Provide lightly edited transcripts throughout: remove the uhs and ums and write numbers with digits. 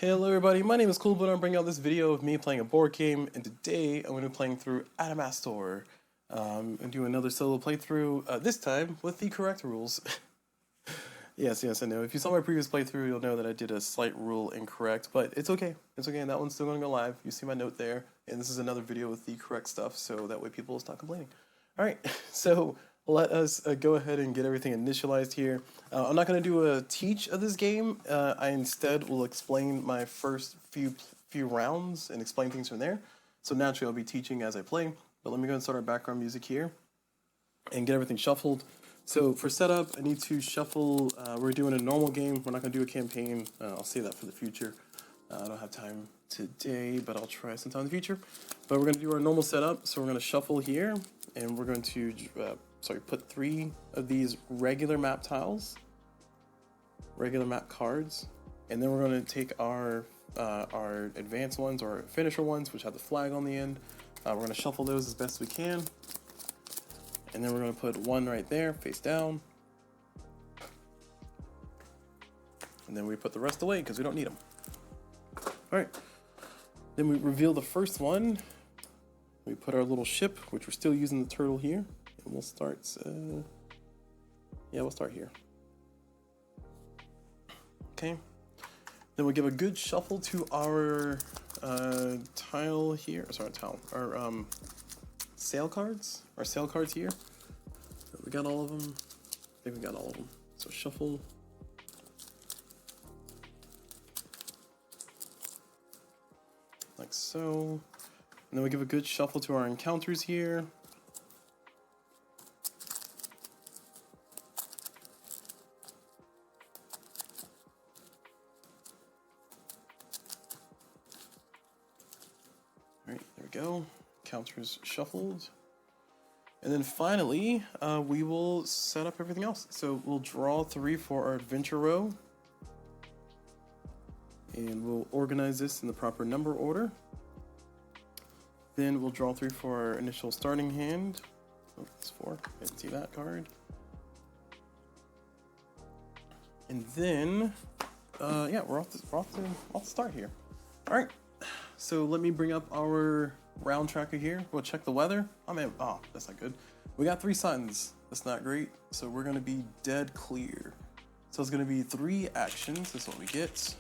Hello everybody, my name is CulBlu and I'm bringing out this video of me playing a board game, and today I'm going to be playing through Adamastor and do another solo playthrough, this time with the correct rules. Yes, I know. If you saw my previous playthrough, you'll know that I did a slight rule incorrect, but it's okay. It's okay, and that one's still going to go live. You see my note there, and this is another video with the correct stuff, so that way people will stop complaining. Alright, so let us go ahead and get everything initialized here. I'm not going to do a teach of this game. I instead will explain my first few rounds and explain things from there. So naturally I'll be teaching as I play, but let me go and start our background music here and get everything shuffled. So for setup, I need to shuffle. We're doing a normal game. We're not going to do a campaign. I'll save that for the future. I don't have time today, but I'll try sometime in the future. But we're going to do our normal setup. So we're going to shuffle here, and we're going to put 3 of these regular map tiles, regular map cards, and then we're going to take our advanced ones or finisher ones, which have the flag on the end. We're going to shuffle those as best we can. And then we're going to put 1 right there, face down. And then we put the rest away because we don't need them. Alright. Then we reveal the first one. We put our little ship, which we're still using the turtle here. And we'll start, we'll start here. Okay. Then we'll give a good shuffle to our tile here. Sorry, tile. Our sail cards. Our sail cards here. We got all of them. I think we got all of them. So shuffle. Like so. And then we give a good shuffle to our encounters here. Alright, there we go. Encounters shuffled. And then finally, we will set up everything else. So we'll draw 3 for our adventure row. And we'll organize this in the proper number order. Then we'll draw 3 for our initial starting hand. Oh, that's 4. I didn't see that card. And then, we're off to start here. All right. So let me bring up our round tracker here. We'll check the weather. Oh, that's not good. We got 3 suns. That's not great. So we're going to be dead clear. So it's going to be 3 actions. That's what we get.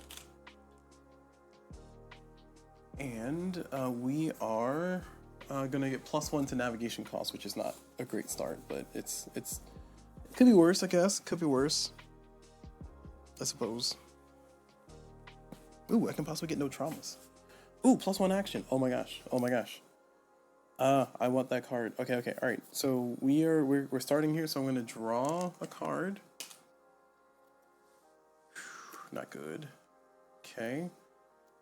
And we are going to get +1 to navigation cost, which is not a great start, but it could be worse, I guess. Could be worse, I suppose. Ooh, I can possibly get no traumas. Ooh, +1 action. Oh my gosh. I want that card. Okay. All right. So we're starting here. So I'm going to draw a card. Not good. Okay.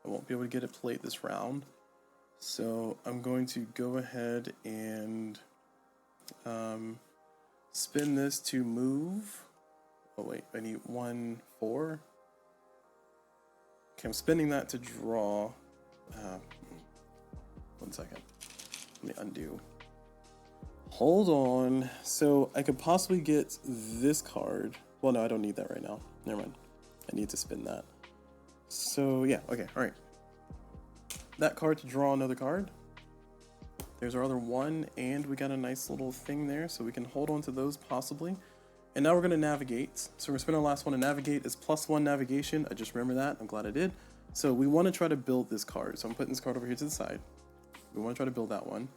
I won't be able to get it played this round. So I'm going to go ahead and spin this to move. Oh wait, I need 1, 4. Okay, I'm spinning that to draw. 1 second. Let me undo. Hold on. So I could possibly get this card. Well, no, I don't need that right now. Never mind. I need to spin that. So yeah, okay, all right. That card to draw another card. There's our other 1, and we got a nice little thing there, so we can hold on to those possibly. And now we're gonna navigate. So we're gonna spin our last one to navigate. Is +1 navigation. I just remember that. I'm glad I did. So we want to try to build this card. So I'm putting this card over here to the side. We want to try to build that one.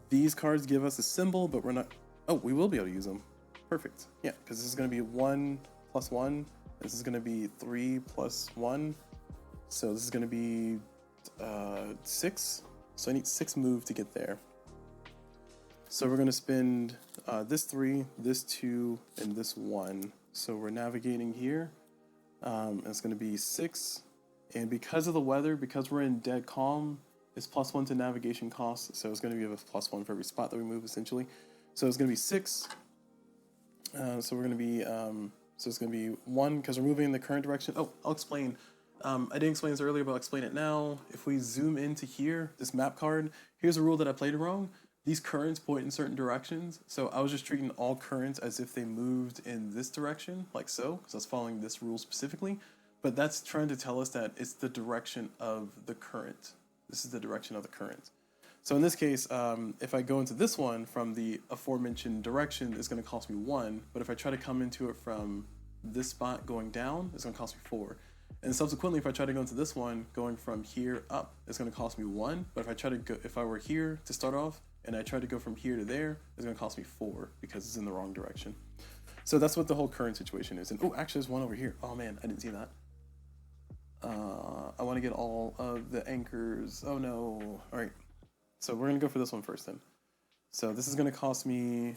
These cards give us a symbol, but we're not. Oh, we will be able to use them. Perfect. Yeah, because this is gonna be 1 + 1. This is going to be 3 + 1. So this is going to be 6. So I need 6 move to get there. So we're going to spend this 3, this 2, and this 1. So we're navigating here. And it's going to be 6. And because of the weather, because we're in dead calm, it's +1 to navigation cost. So it's going to give us +1 for every spot that we move, essentially. So it's going to be 6. So we're going to be... So it's going to be 1 because we're moving in the current direction. Oh, I'll explain. I didn't explain this earlier, but I'll explain it now. If we zoom into here, this map card, here's a rule that I played wrong. These currents point in certain directions. So I was just treating all currents as if they moved in this direction, like so, because I was following this rule specifically. but that's trying to tell us that it's the direction of the current. This is the direction of the current. So in this case, if I go into this one from the aforementioned direction, it's going to cost me 1. But if I try to come into it from this spot going down, it's going to cost me 4. And subsequently, if I try to go into this one going from here up, it's going to cost me 1. But if I try to go, if I were here to start off and I try to go from here to there, it's going to cost me 4 because it's in the wrong direction. So that's what the whole current situation is. And oh, actually, there's one over here. Oh man, I didn't see that. I want to get all of the anchors. Oh no. All right. So we're going to go for this one first then. So this is going to cost me,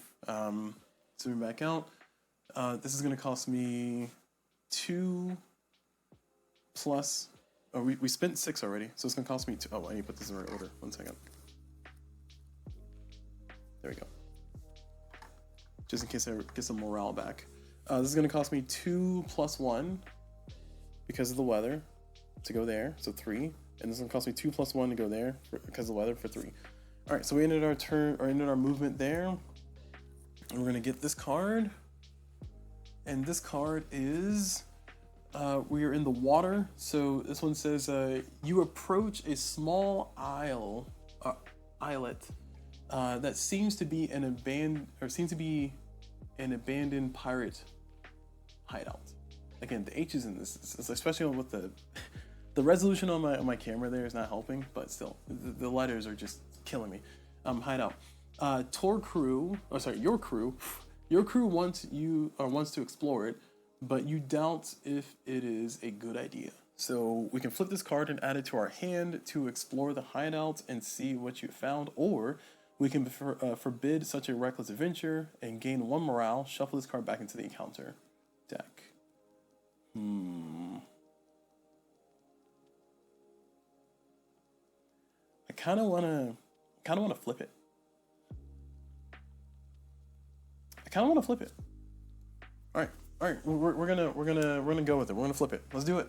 zoom back out. This is going to cost me 2 plus, oh, we spent 6 already. So it's going to cost me 2. Oh, I need to put this in the right order. 1 second. There we go. Just in case I get some morale back. This is going to cost me 2 plus 1 because of the weather to go there. So 3. And this is going to cost me 2 plus 1 to go there because of the weather for 3. All right, so we ended our turn, or ended our movement there. And we're going to get this card. And this card is, we are in the water. So this one says, you approach a small islet that seems to be an abandoned pirate hideout. Again, the H is in this, especially with the resolution on my camera there is not helping, but still, the letters are just killing me. Hideout. Your crew wants to explore it, but you doubt if it is a good idea. So we can flip this card and add it to our hand to explore the hideout and see what you found, or we can forbid such a reckless adventure and gain 1 morale. Shuffle this card back into the encounter deck. I kind of want to flip it. All right, we're gonna go with it. We're gonna flip it. Let's do it.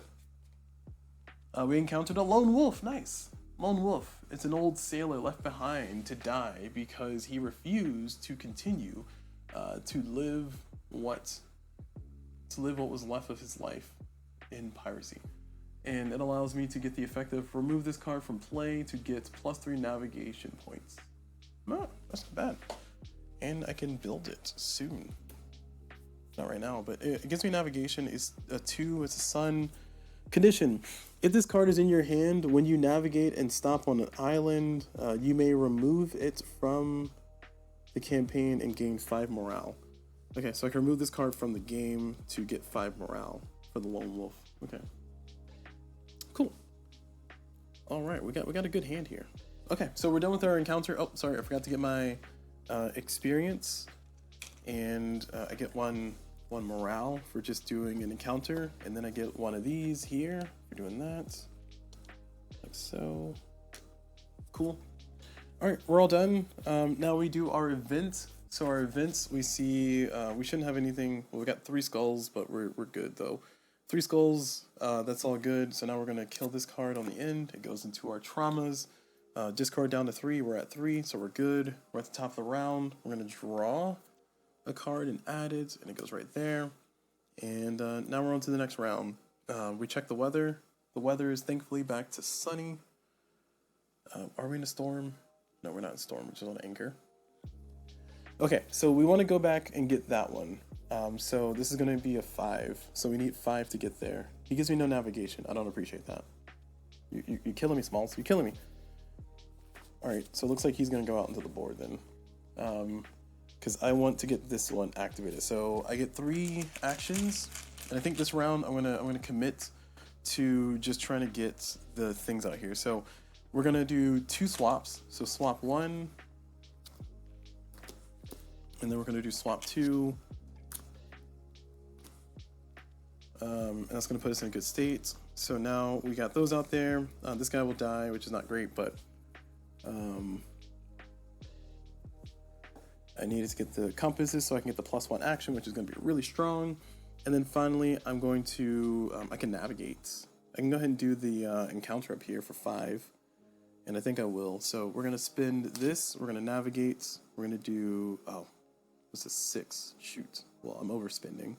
We encountered a lone wolf. Nice. Lone wolf. It's an old sailor left behind to die because he refused to continue to live what was left of his life in piracy. And it allows me to get the effect of remove this card from play to get +3 navigation points. No, that's not bad. And I can build it soon. Not right now, but it gives me navigation. It's a 2, it's a sun. Condition. If this card is in your hand, when you navigate and stop on an island, you may remove it from the campaign and gain 5 morale. Okay, so I can remove this card from the game to get 5 morale for the lone wolf. Okay. Cool. All right, we got a good hand here. Okay, so we're done with our encounter. Oh, sorry, I forgot to get my experience, and I get one morale for just doing an encounter, and then I get 1 of these here for doing that, like so. Cool. All right, we're all done. Now we do our event. So our events, we see we shouldn't have anything. Well, we got 3 skulls, but we're good though. 3 skulls, that's all good. So now we're gonna kill this card on the end. It goes into our traumas. Discard down to 3, we're at 3, so we're good. We're at the top of the round. We're gonna draw a card and add it, and it goes right there. And now we're on to the next round. We check the weather. The weather is thankfully back to sunny. Are we in a storm? No, we're not in a storm, which is on anchor. Okay, so we want to go back and get that one. So this is going to be a 5. So we need 5 to get there. He gives me no navigation. I don't appreciate that. You're killing me, Smalls. You're killing me. All right, so it looks like he's going to go out into the board then. Because I want to get this one activated. So I get 3 actions. And I think this round I'm gonna commit to just trying to get the things out here. So we're going to do 2 swaps. So swap 1. And then we're going to do swap 2. And that's going to put us in a good state. So now we got those out there. This guy will die, which is not great, but I needed to get the compasses so I can get the +1 action, which is going to be really strong. And then finally, I'm going to, I can navigate. I can go ahead and do the encounter up here for 5. And I think I will. So we're going to spend this. We're going to navigate. We're going to do, oh, this is 6. Shoot. Well, I'm overspending.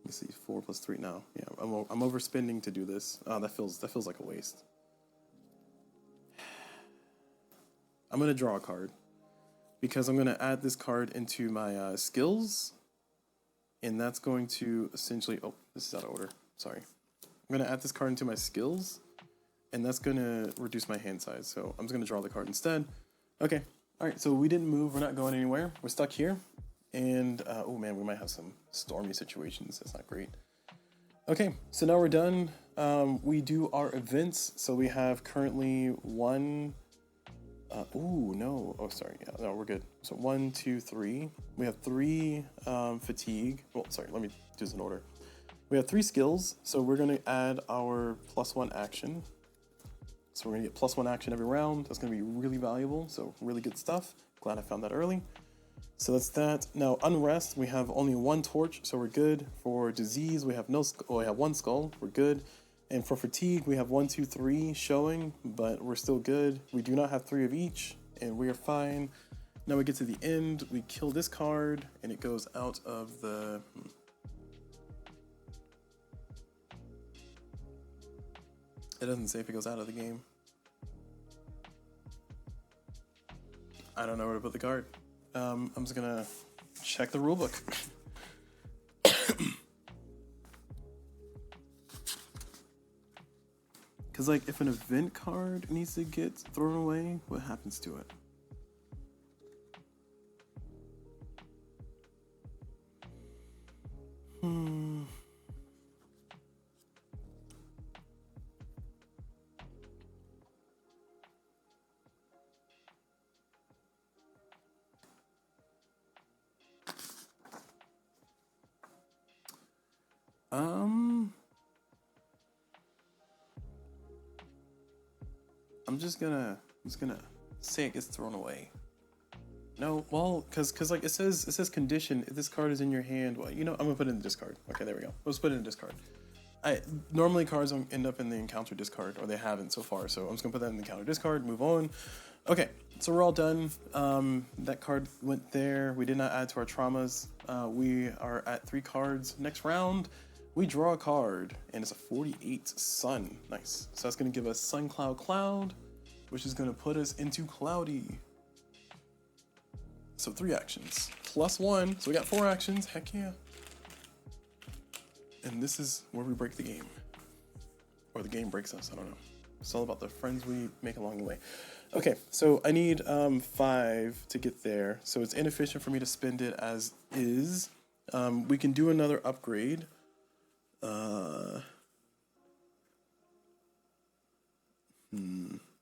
me see, 4 plus 3 now. Yeah, I'm overspending to do this. Oh, that feels like a waste. I'm gonna draw a card because I'm gonna add this card into my skills, and that's going to essentially. Oh, this is out of order. Sorry. I'm gonna add this card into my skills, and that's gonna reduce my hand size. So I'm just gonna draw the card instead. Okay. All right. So we didn't move. We're not going anywhere. We're stuck here, and oh man, we might have some stormy situations. That's not great. Okay. So now we're done. We do our events. So we have currently one. Oh no. Oh, sorry. Yeah, no, we're good. So 1, 2, 3. We have 3 fatigue. Well, sorry. Let me do this in order. We have 3 skills, so we're going to add our +1 action. So we're going to get +1 action every round. That's going to be really valuable, so really good stuff. Glad I found that early. So that's that. Now, unrest, we have only 1 torch, so we're good. For disease, we have we have 1 skull, we're good. And for fatigue, we have 1, 2, 3 showing, but we're still good. We do not have 3 of each, and we are fine. Now we get to the end, we kill this card, and it goes out of the... It doesn't say if it goes out of the game. I don't know where to put the card. I'm just gonna check the rulebook. Cause like if an event card needs to get thrown away, what happens to it? I'm just gonna say it gets thrown away. No, well, cause like it says condition. If this card is in your hand, well, you know, I'm gonna put it in the discard. Okay, there we go. Let's put it in the discard. Normally cards don't end up in the encounter discard, or they haven't so far. So I'm just gonna put that in the encounter discard. Move on. Okay, so we're all done. That card went there. We did not add to our traumas. We are at 3 cards. Next round, we draw a card, and it's a 48 Sun. Nice. So that's gonna give us Sun Cloud Cloud, which is gonna put us into Cloudy. So 3 actions. +1. So we got 4 actions. Heck yeah. And this is where we break the game. Or the game breaks us. I don't know. It's all about the friends we make along the way. Okay, so I need 5 to get there. So it's inefficient for me to spend it as is. We can do another upgrade.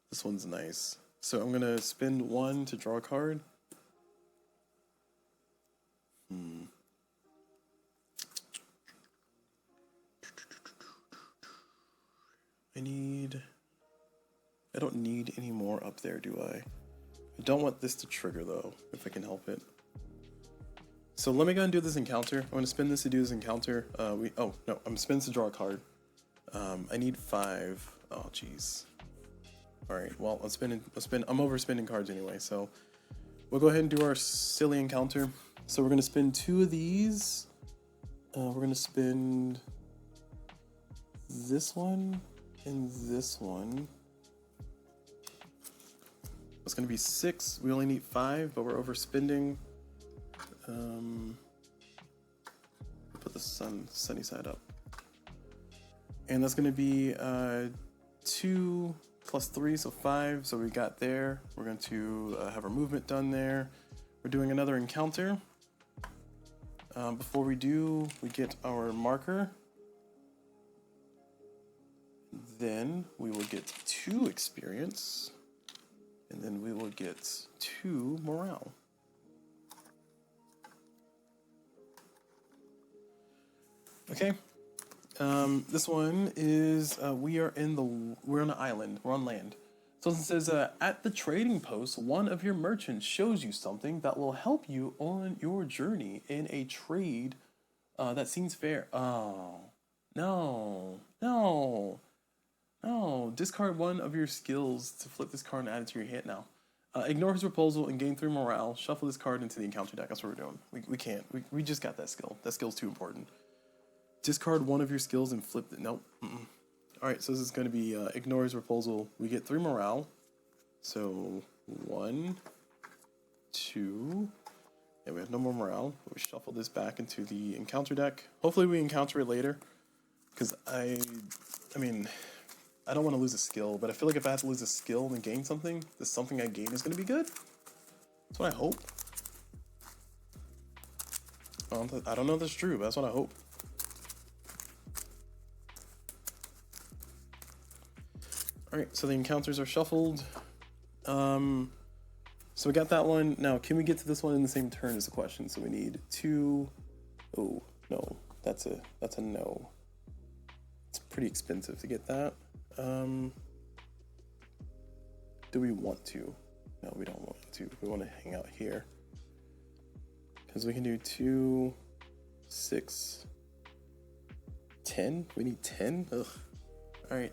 This one's nice. So I'm gonna spend 1 to draw a card. I don't need any more up there, do I? I don't want this to trigger though, if I can help it. So let me go and do this encounter. I'm gonna spin this to do this encounter. Oh no, I'm spinning to draw a card. I need 5. Oh jeez. All right, well I'm overspending cards anyway, so we'll go ahead and do our silly encounter. So we're gonna spend 2 of these. We're gonna spend this one and this one. It's gonna be 6. We only need 5, but we're overspending. Put the sunny side up. And that's gonna be 2 plus 3, so 5. So we got there. We're going to have our movement done there. We're doing another encounter. Before we do, we get our marker. Then we will get 2 experience. And then we will get 2 morale. Okay. This one is we're on an island. We're on land. So it says at the trading post, one of your merchants shows you something that will help you on your journey in a trade that seems fair. Oh no. Discard 1 of your skills to flip this card and add it to your hand now. Ignore his proposal and gain 3 morale. Shuffle this card into the encounter deck. That's what we're doing. We can't. We just got that skill. That skill's too important. discard one of your skills and flip it. Nope. Alright, so this is going to be ignores repulsal. We get 3 morale. So 1, 2, and we have no more morale. We shuffle this back into the encounter deck. Hopefully we encounter it later, because I mean, I don't want to lose a skill, but I feel like if I have to lose a skill and gain something, this something I gain is going to be good. That's what I hope. I don't know if that's true, but that's what I hope. Alright, so the encounters are shuffled. So we got that one. Now, can we get to this one in the same turn is the question. So we need 2. Oh, no. That's a no. It's pretty expensive to get that. Do we want to? No, we don't want to. We want to hang out here. Because we can do 2, 6, 10. We need 10? Ugh. Alright.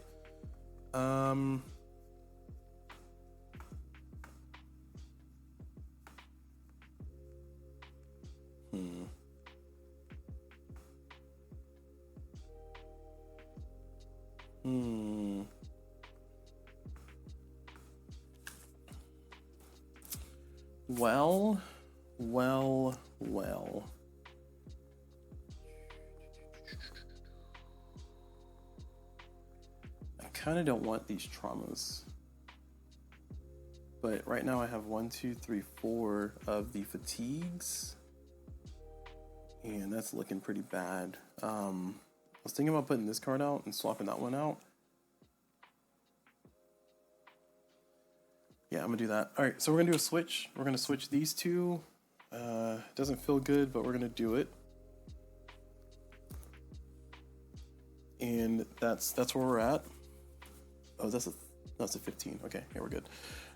Well. I kind of don't want these traumas. But right now I have 1, 2, 3, 4 of the fatigues. And that's looking pretty bad. I was thinking about putting this card out and swapping that one out. Yeah, I'm gonna do that. Alright, so we're gonna do a switch. We're gonna switch these two. Doesn't feel good, but we're gonna do it. And that's where we're at. Oh, that's a 15. Okay, yeah, we're good.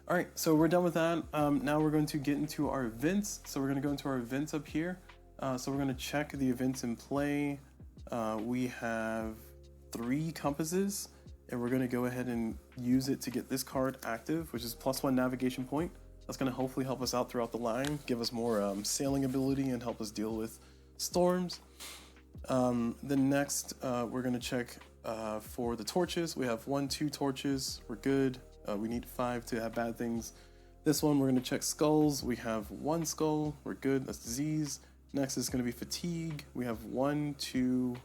Alright, so we're done with that. Now we're going to get into our events. So we're gonna go into our events up here. So we're gonna check the events in play. We have 3 compasses, and we're gonna go ahead and use it to get this card active, which is +1 navigation point. That's gonna hopefully help us out throughout the line, give us more sailing ability, and help us deal with storms. Then next, we're gonna check for the torches. We have 1, 2 torches. We're good. We need 5 to have bad things. This one, we're gonna check skulls. We have 1 skull. We're good. That's disease. Next is gonna be fatigue. We have 1, 2,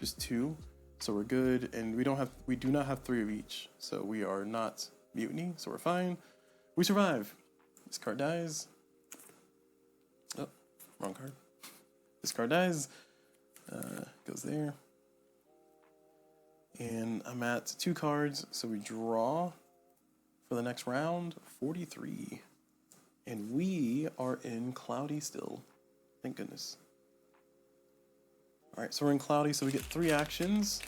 just 2. So we're good, and we do not have 3 of each. So we are not mutiny, so we're fine. We survive. This card dies. Oh, wrong card. This card dies. Goes there. And I'm at 2 cards, so we draw for the next round, 43. And we are in Cloudy still. Thank goodness. Alright, so we're in Cloudy, so we get 3 actions.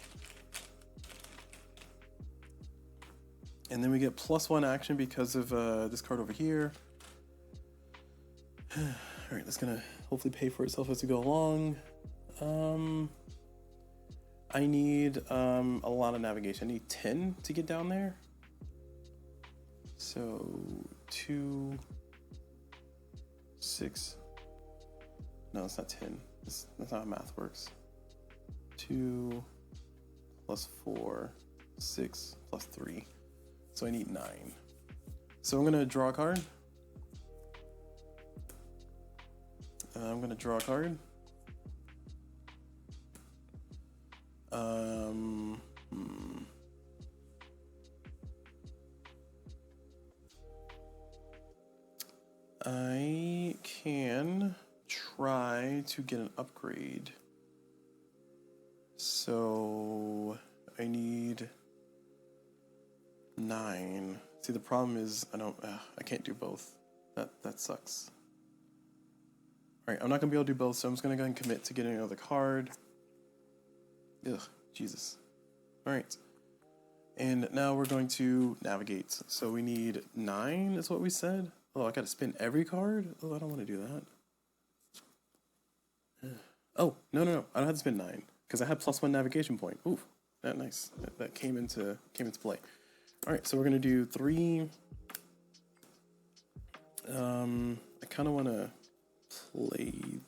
And then we get +1 action because of this card over here. Alright, that's gonna hopefully pay for itself as we go along. I need a lot of navigation. I need 10 to get down there. So 2, 6. No, it's not 10. That's not how math works. 2 + 4, 6 + 3. So I need 9. So I'm gonna draw a card. I'm gonna draw a card. I can try to get an upgrade. So I need 9. See, the problem is I can't do both. That sucks. Alright, I'm not gonna be able to do both, so I'm just gonna go ahead and commit to getting another card. Ugh, Jesus. Alright. And now we're going to navigate. So we need 9 is what we said. Oh, I gotta spin every card? Oh, I don't want to do that. Oh, no. I don't have to spin 9. Because I had +1 navigation point. Ooh, that nice. That came into play. Alright, so we're gonna do 3. I kinda wanna play.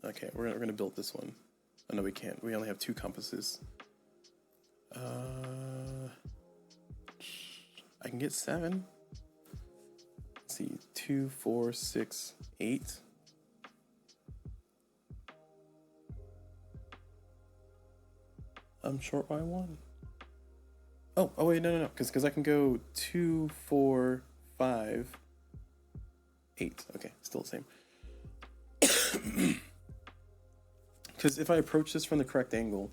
Okay, we're gonna build this one. Oh no, we can't. We only have 2 compasses. I can get 7. Let's see, 2, 4, 6, 8. I'm short by 1. Oh wait, no, because I can go 2, 4, 5, 8. Okay, still the same. Because if I approach this from the correct angle,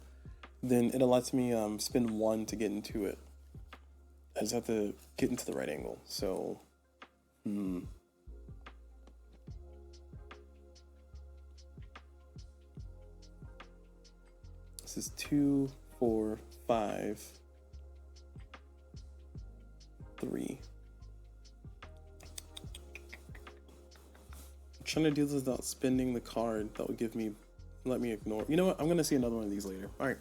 then it lets me spin 1 to get into it. I just have to get into the right angle. So, this is 2, 4, 5, 3. I'm trying to do this without spending the card. That would give me, let me ignore. You know what? I'm gonna see another one of these later. All right.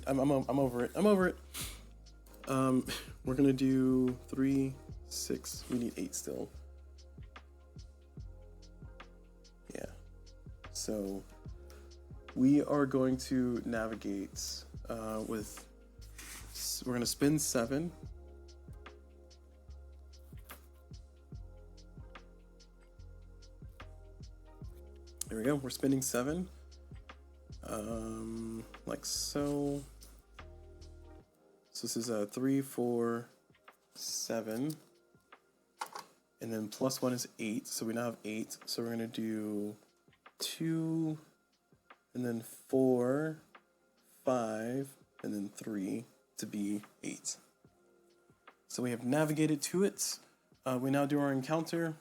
I'm over it. I'm over it. We're gonna do 3, 6. We need 8 still. Yeah. So we are going to navigate with. We're gonna spin 7. There we go. We're spinning 7. Like so. So this is 3, 4, 7. And then plus 1 is 8. So we now have 8. So we're going to do 2, and then 4, 5, and then 3 to be 8. So we have navigated to it. We now do our encounter.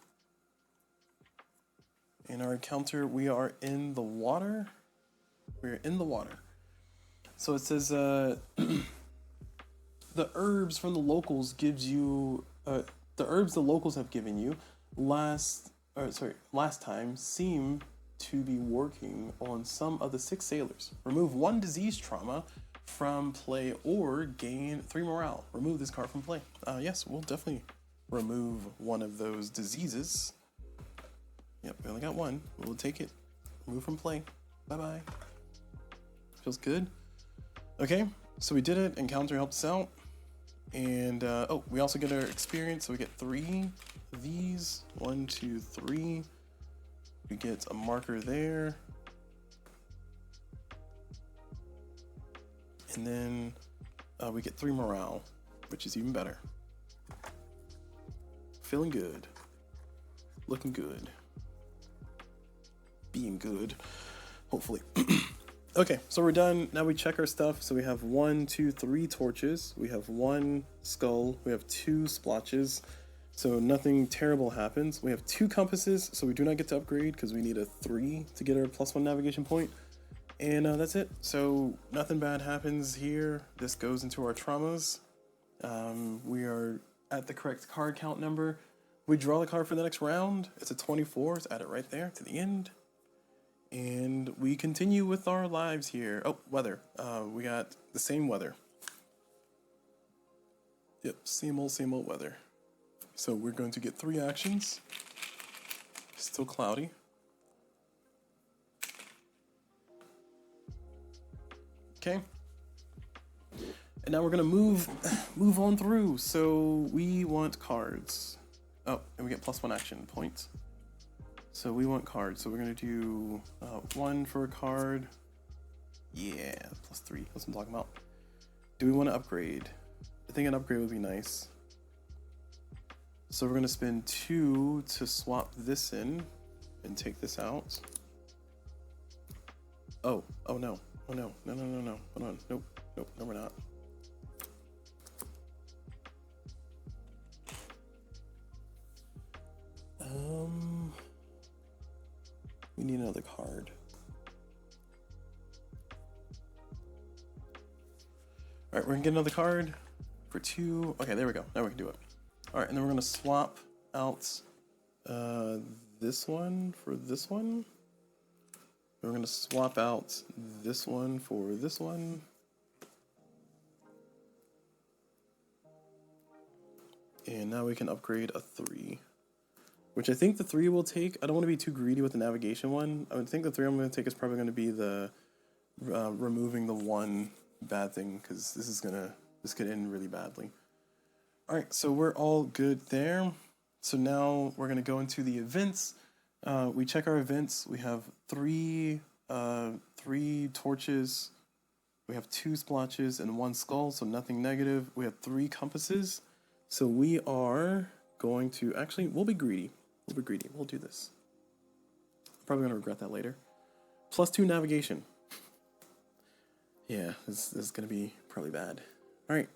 In our encounter, we are in the water. We're in the water. So it says the herbs from the locals gives you the herbs the locals have given you last time seem to be working on some of the 6 sailors. Remove 1 disease trauma from play or gain 3 morale. Remove this card from play. Yes, we'll definitely remove one of those diseases. Yep, we only got 1. We'll take it. Remove from play. Bye-bye. Feels good. Okay, so we did it. Encounter helped us out. And, oh, we also get our experience. So we get 3 of these. 1, 2, 3. We get a marker there. And then we get 3 morale, which is even better. Feeling good. Looking good. Being good. Hopefully. Okay, so we're done. Now we check our stuff. So we have 1, 2, 3 torches. We have 1 skull. We have 2 splotches. So nothing terrible happens. We have 2 compasses, so we do not get to upgrade because we need a 3 to get our +1 navigation point. And that's it. So nothing bad happens here. This goes into our traumas. We are at the correct card count number. We draw the card for the next round. It's a 24. Let's add it right there to the end. And we continue with our lives here. Oh, weather. We got the same weather. Yep, same old weather. So we're going to get 3 actions. Still cloudy. Okay. And now we're gonna move on through. So we want cards. Oh, and we get +1 action points. So we want cards. So we're gonna do 1 for a card. Yeah, +3. That's what I'm talking about. Do we want to upgrade? I think an upgrade would be nice. So we're gonna spend 2 to swap this in and take this out. Oh no. Oh no. No. Hold on. Nope. No, we're not. We need another card. All right, we're gonna get another card for 2. Okay, there we go. Now we can do it. All right, and then we're gonna swap out this one for this one. We're gonna swap out this one for this one. And now we can upgrade a 3. Which I think the 3 will take. I don't want to be too greedy with the navigation one. I would think the 3 I'm going to take is probably going to be the removing the one bad thing, because this could end really badly. All right, so we're all good there. So now we're gonna go into the events. We check our events. We have three torches. We have 2 splotches and 1 skull, so nothing negative. We have 3 compasses. So we are going to, actually, we'll be greedy. We'll do this. Probably gonna regret that later. +2 navigation. Yeah, this is gonna be probably bad. All right.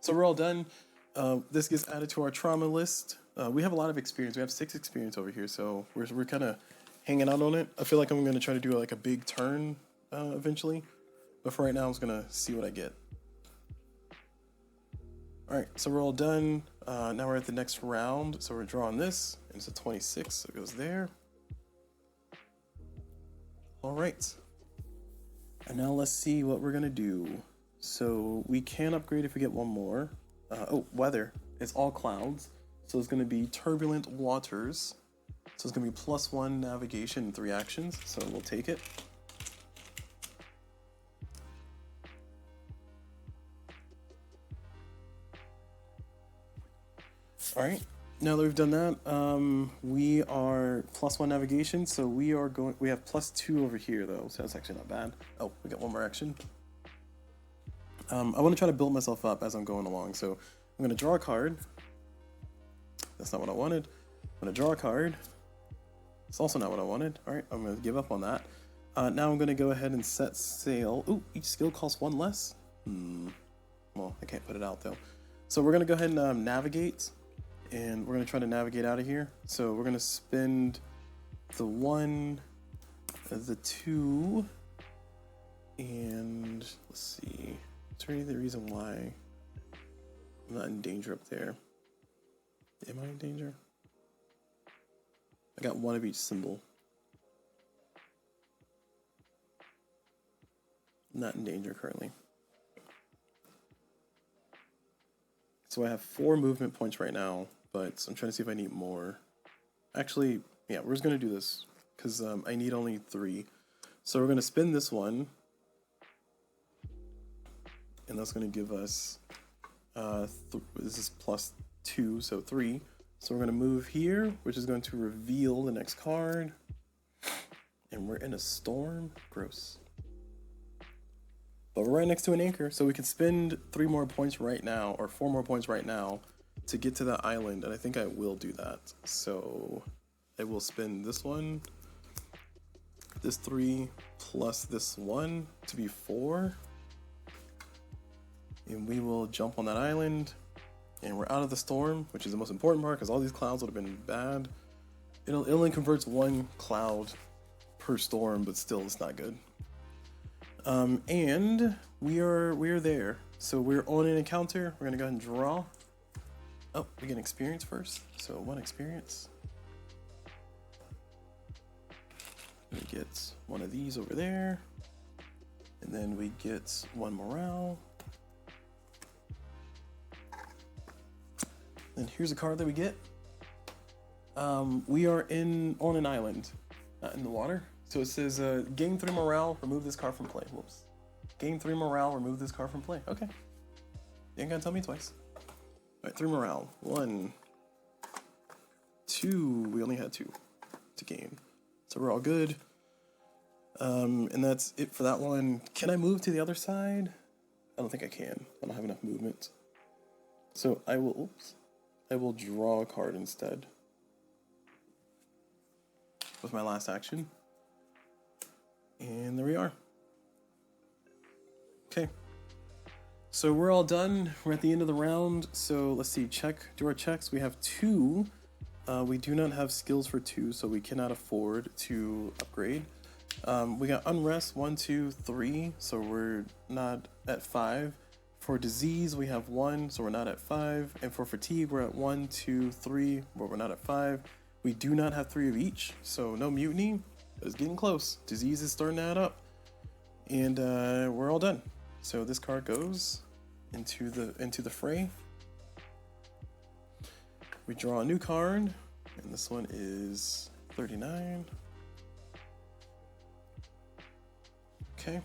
So we're all done. This gets added to our trauma list. We have a lot of experience. We have 6 experience over here, so we're kind of hanging out on it. I feel like I'm gonna try to do like a big turn eventually, but for right now, I'm just gonna see what I get. All right, so we're all done. Now we're at the next round. So we're drawing this, and it's a 26, so it goes there. All right, and now let's see what we're gonna do. So we can upgrade if we get 1 more. Oh, weather. It's all clouds. So it's gonna be turbulent waters. So it's gonna be +1 navigation and 3 actions. So we'll take it. All right. Now that we've done that, we are +1 navigation. So we have +2 over here though. So that's actually not bad. Oh, we got 1 more action. I want to try to build myself up as I'm going along. So I'm gonna draw a card. That's not what I wanted. I'm gonna draw a card. It's also not what I wanted. All right, I'm gonna give up on that. Now I'm gonna go ahead and set sail. Ooh, each skill costs 1 less. Well, I can't put it out though. So we're gonna go ahead and navigate, and we're gonna try to navigate out of here. So we're gonna spend the 1, the 2, and let's see. Is there any reason why I'm not in danger up there? Am I in danger? I got 1 of each symbol. Not in danger currently. So I have 4 movement points right now, but I'm trying to see if I need more. Actually, yeah, we're just gonna do this because I need only 3. So we're gonna spin this one, and that's gonna give us this is +2, so 3. So we're gonna move here, which is going to reveal the next card, and we're in a storm. Gross. But we're right next to an anchor, so we can spend 3 more points right now, or 4 more points right now, to get to that island, and I think I will do that. So I will spend this one, this 3, plus this 1 to be 4, and we will jump on that island, and we're out of the storm, which is the most important part, because all these clouds would have been bad. It only converts 1 cloud per storm, but still it's not good. And we are there. So we're on an encounter. We're gonna go ahead and draw. Oh, we get an experience first. So 1 experience. We get 1 of these over there. And then we get 1 morale. And here's a card that we get. We are on an island, not in the water. So it says, gain 3 morale, remove this card from play. Whoops. Gain 3 morale, remove this card from play. Okay. You ain't gonna tell me twice. All right, 3 morale. 1, 2. We only had 2 to gain. So we're all good. And that's it for that one. Can I move to the other side? I don't think I can. I don't have enough movement. So I will draw a card instead. With my last action. And there we are. Okay. So we're all done. We're at the end of the round. So let's see, do our checks. We have 2. We do not have skills for 2, so we cannot afford to upgrade. We got unrest 1, 2, 3, so we're not at 5. For disease, we have 1, so we're not at 5. And for fatigue, we're at 1, 2, 3, but we're not at 5. We do not have 3 of each, so no mutiny. It's getting close. Disease is starting to add up. And we're all done. So this card goes into the fray. We draw a new card, and this one is 39. Okay.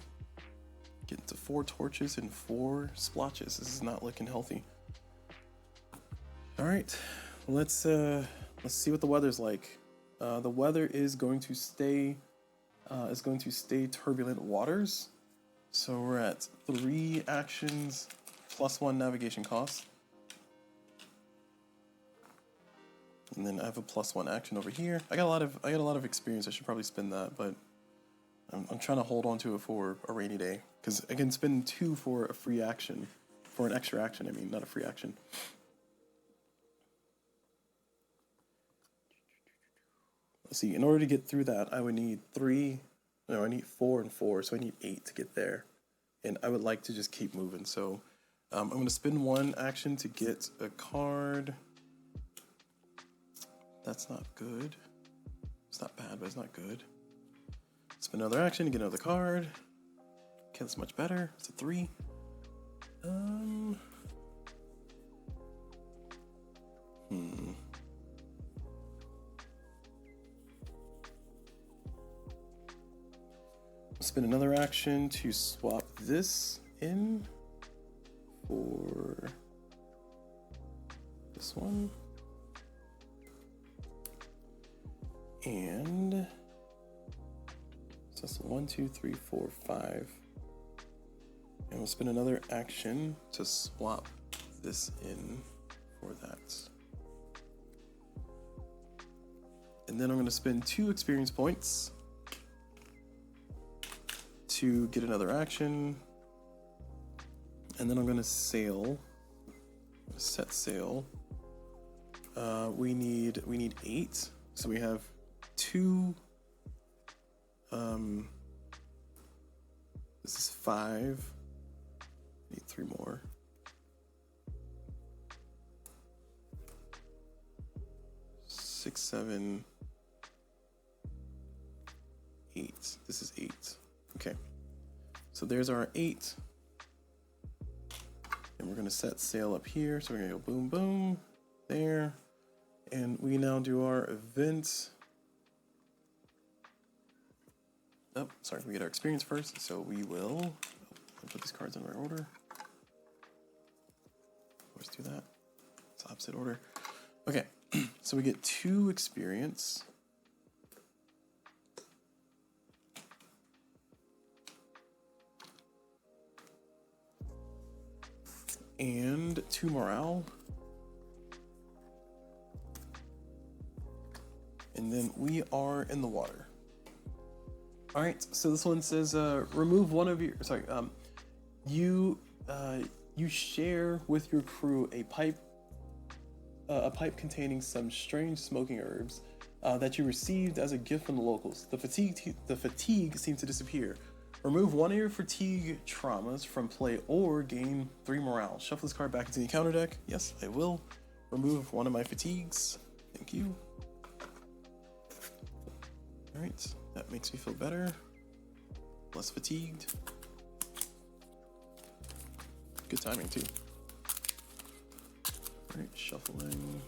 Getting to 4 torches and 4 splotches. This is not looking healthy. All right, let's see what the weather's like. The weather is going to stay turbulent waters. So we're at 3 actions plus 1 navigation cost. And then I have a +1 action over here. I got a lot of experience. I should probably spend that, but I'm trying to hold on to it for a rainy day, because I can spend 2 for a free action, for an extra action. I mean, not a free action. Let's see. In order to get through that, I would need 3. No, I need 4 and 4, so I need 8 to get there. And I would like to just keep moving. So I'm going to spend 1 action to get a card. That's not good. It's not bad, but it's not good. Spend another action to get another card. Okay, that's much better. It's a 3. Spend another action to swap this in for this one. And so that's 1, 2, 3, 4, 5. And we'll spend another action to swap this in for that. And then I'm going to spend 2 experience points to get another action. And then I'm going to sail. Set sail. We need 8. So we have 2. This is 5. Need 3 more. 6, 7, 8. This is 8. Okay. So there's our 8. And we're going to set sail up here. So we're going to go boom, boom, there. And we now do our event. Oh, sorry, we get our experience first. So we will put these cards in the right order. Always do that. It's opposite order. Okay, so we get 2 experience. And 2 morale. And then we are in the water. All right, so this one says remove one of your, you share with your crew a pipe containing some strange smoking herbs that you received as a gift from the locals. The fatigue seems to disappear. Remove one of your fatigue traumas from play or gain 3 morale. Shuffle this card back into the encounter deck. Yes, I will. Remove one of my fatigues. Thank you. All right, that makes me feel better. Less fatigued. Good timing too. All right, shuffling.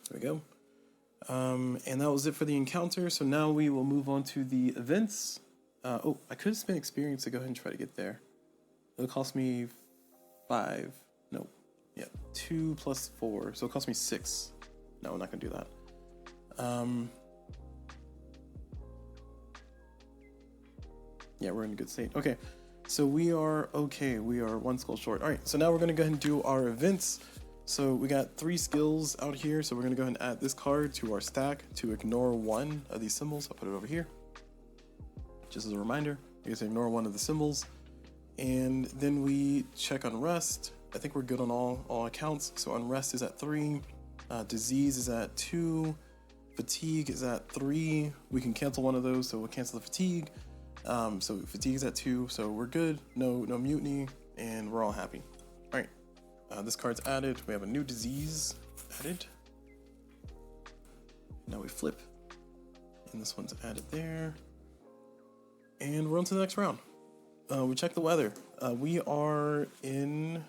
There we go. And that was it for the encounter. So now we will move on to the events. Oh, I could have spent experience to go ahead and try to get there. It'll cost me 5. No. Yeah, 2 plus 4. So it'll cost me 6. No, we're not going to do that. Yeah, we're in a good state. Okay, so we are okay. We are 1 skull short. All right, so now we're going to go ahead and do our events. So we got 3 skills out here. So we're going to go ahead and add this card to our stack to ignore 1 of these symbols. I'll put it over here. Just as a reminder, you guys ignore 1 of the symbols. And then we check unrest. I think we're good on all accounts. So unrest is at 3. Disease is at 2. Fatigue is at 3. We can cancel one of those, so we'll cancel the fatigue. So fatigue is at 2, so we're good. No mutiny, and we're all happy. All right. This card's added. We have a new disease added. Now we flip, and this one's added there. And we're on to the next round. We check the weather. We are in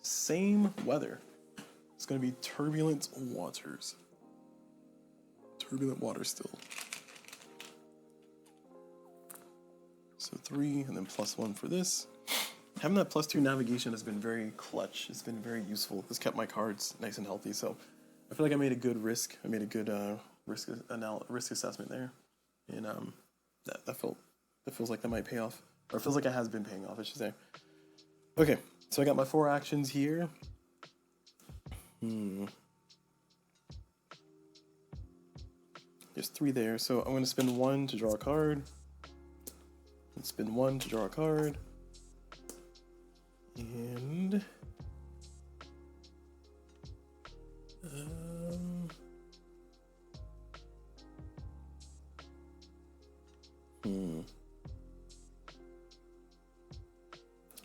same weather. It's going to be turbulent waters. Turbulent water still. So 3 and then +1 for this. Having that +2 navigation has been very clutch. It's been very useful. It's kept my cards nice and healthy. So I feel like I made a good risk. I made a good risk assessment there, and that feels like that might pay off, or it feels like it has been paying off, I should say. Okay, so I got my 4 actions here. There's 3 there, so I'm going to spend 1 to draw a card. And spend 1 to draw a card. And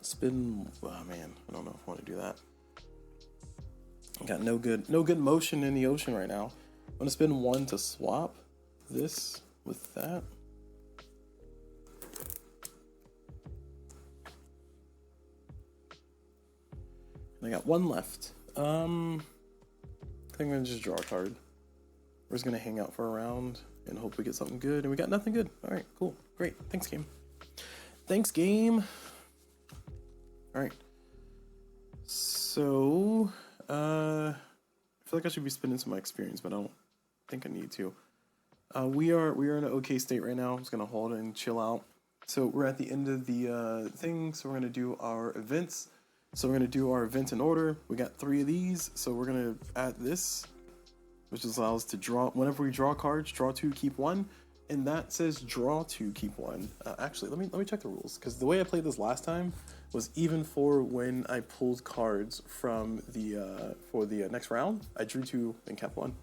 spin. Oh man, I don't know if I want to do that. I got no good motion in the ocean right now. I'm gonna spend 1 to swap this with that. And I got 1 left. I think I'm gonna just draw a card. We're just gonna hang out for a round and hope we get something good. And we got nothing good. All right, cool, great. Thanks, game. Thanks, game. All right. So, I feel like I should be spending some of my experience, but I don't think I need to. We are in an okay state right now. I'm just gonna hold and chill out. So we're at the end of the thing. So we're gonna do our events. So we're gonna do our events in order. We got 3 of these. So we're gonna add this, which allows us to draw. Whenever we draw cards, draw 2, keep 1, and that says draw 2, keep 1. Actually, let me check the rules, because the way I played this last time was even for when I pulled cards from the for the next round, I drew 2 and kept 1.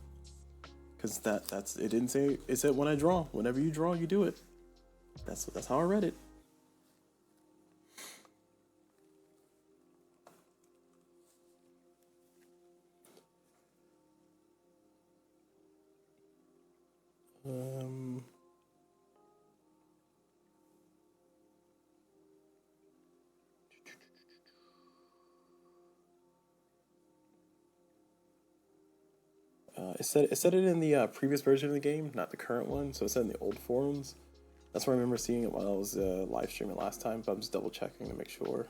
Because that's it didn't say, it said when I draw, whenever you draw, you do it. That's how I read it. It said it in the previous version of the game, not the current one. So it said in the old forums. That's where I remember seeing it while I was live streaming last time. But I'm just double checking to make sure.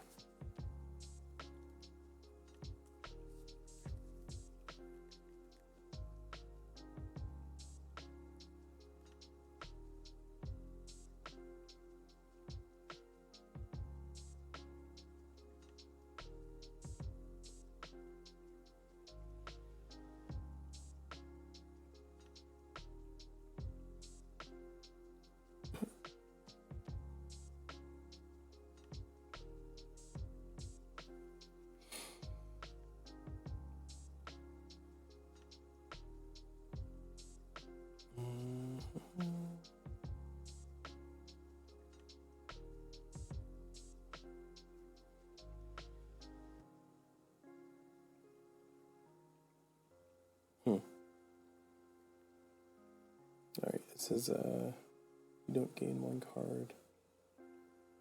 Alright, it says you don't gain 1 card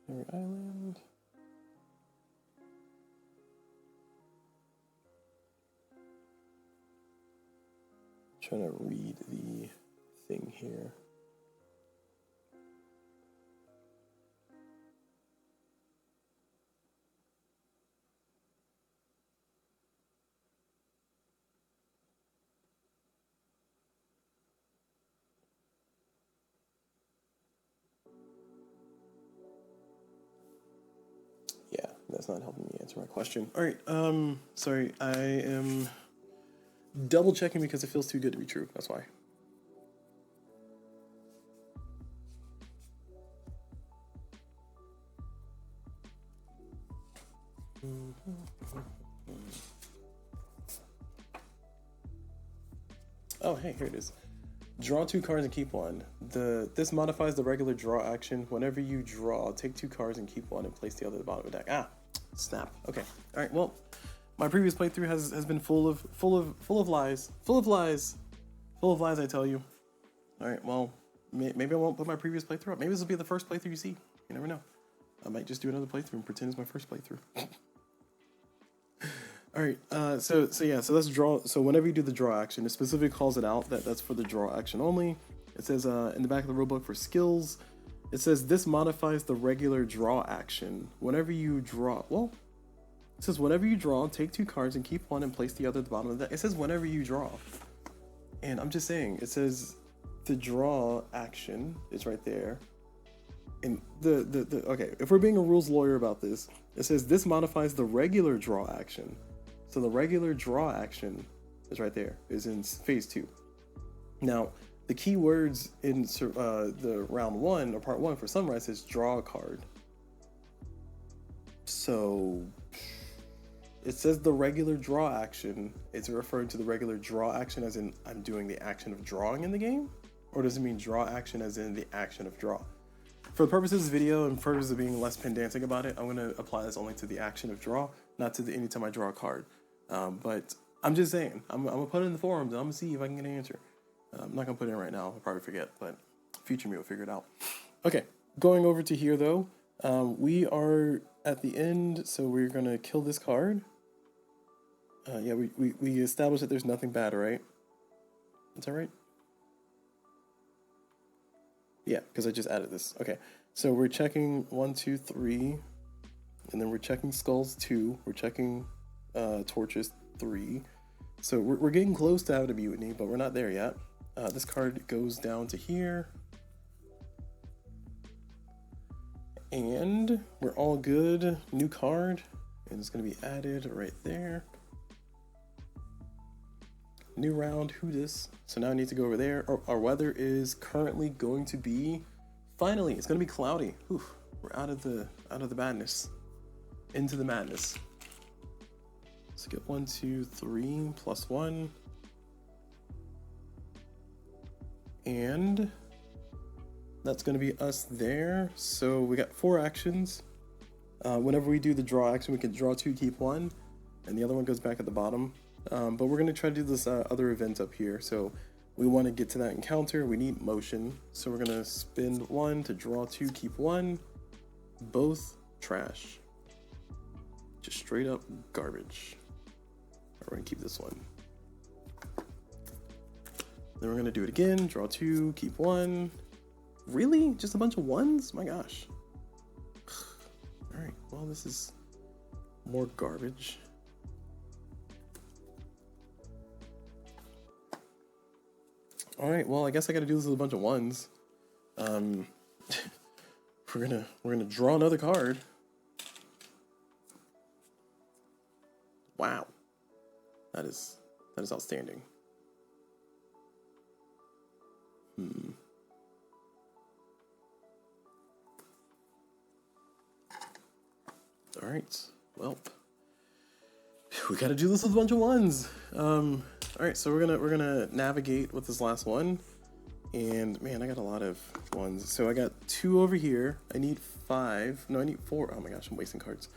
every island. I'm trying to read the thing here. Yeah, that's not helping me answer my question. All right, sorry, I am double checking because it feels too good to be true. That's why. Oh, hey, here it is. Draw 2 cards and keep 1. This modifies the regular draw action. Whenever you draw, take 2 cards and keep 1 and place the other at the bottom of the deck. Ah, snap. Okay. All right. Well, my previous playthrough has been full of lies. Full of lies. I tell you. All right. Well, Maybe I won't put my previous playthrough up. Maybe this will be the first playthrough you see. You never know. I might just do another playthrough and pretend it's my first playthrough. All right. So let's draw. So whenever you do the draw action, it specifically calls it out that that's for the draw action only. It says in the back of the rulebook for skills, it says this modifies the regular draw action. Whenever you draw, well, it says whenever you draw, take 2 cards and keep one and place the other at the bottom of that. It says whenever you draw, and I'm just saying it says the draw action is right there. And okay, if we're being a rules lawyer about this, it says this modifies the regular draw action. So the regular draw action is right there, is in phase 2. Now, the key words in the round 1 or part 1 for Sunrise is draw a card. So it says the regular draw action. Is it referring to the regular draw action as in I'm doing the action of drawing in the game? Or does it mean draw action as in the action of draw? For the purposes of this video and purposes of being less pedantic about it, I'm going to apply this only to the action of draw, not to the anytime I draw a card. But I'm just saying, I'm going to put it in the forums and I'm going to see if I can get an answer. I'm not going to put it in right now. I'll probably forget, but future me will figure it out. Okay, going over to here though, we are at the end, so we're going to kill this card. Yeah, we established that there's nothing bad, right? Is that right? Yeah, because I just added this. Okay, so we're checking 1, 2, 3, and then we're checking skulls 2. We're checking torches 3. So we're getting close to having a mutiny, but we're not there yet. This card goes down to here, and we're all good. New card, and it's going to be added right there. New round, who dis? So now I need to go over there. Our weather is currently going to be, finally, it's going to be cloudy. Whew, we're out of the madness, into the madness. So get 1, 2, 3 plus 1, and that's going to be us there. So we got 4 actions. Whenever we do the draw action, we can draw 2, keep 1, and the other one goes back at the bottom. But we're going to try to do this other event up here. So we want to get to that encounter. We need motion. So we're going to spin 1 to draw 2, keep 1. Both trash. Just straight up garbage. We're going to keep this one. Then we're going to do it again. Draw 2, keep 1. Really? Just a bunch of 1s? My gosh. Alright, well, this is more garbage. Alright, well, I guess I gotta do this with a bunch of 1s. We're gonna draw another card. Wow. That is outstanding. Alright, well, we gotta do this with a bunch of 1s. Alright, so we're gonna navigate with this last one. And man, I got a lot of 1s. So I got 2 over here. I need 5. No, I need 4. Oh my gosh, I'm wasting cards.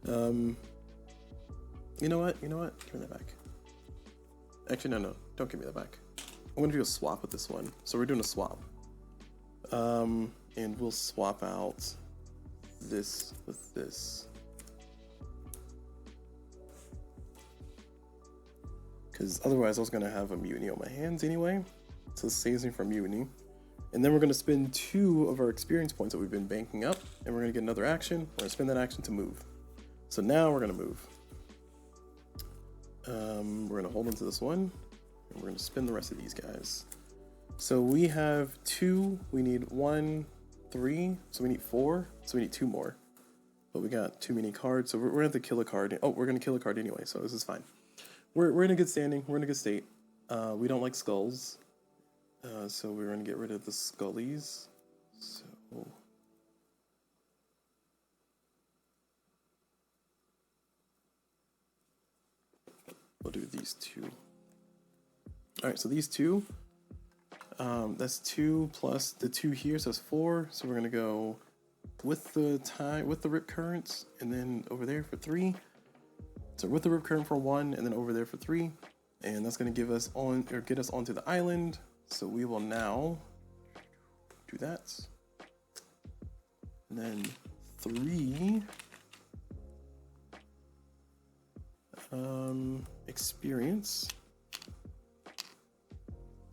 You know what? Give me that back. Actually, no, don't give me that back. I'm gonna do a swap with this one. So we're doing a swap. And we'll swap out this with this. Because otherwise I was gonna have a mutiny on my hands anyway. So this saves me from mutiny. And then we're gonna spend 2 of our experience points that we've been banking up, and we're gonna get another action. We're gonna spend that action to move. So now we're gonna move. We're gonna hold into this one, and we're gonna spin the rest of these guys. So we have 2, we need 1, 3, so we need 4, so we need 2 more. But we got too many cards, so we're gonna have to kill a card. Oh, we're gonna kill a card anyway, so this is fine. We're in a good standing, we're in a good state. We don't like skulls, so we're gonna get rid of the scullies. So we'll do these 2. Alright, so these 2, that's 2 plus the 2 here, so it's 4. So we're gonna go with the rip currents, and then over there for 3. So with the rip current for 1, and then over there for 3, and that's gonna give us get us onto the island. So we will now do that. And then 3 experience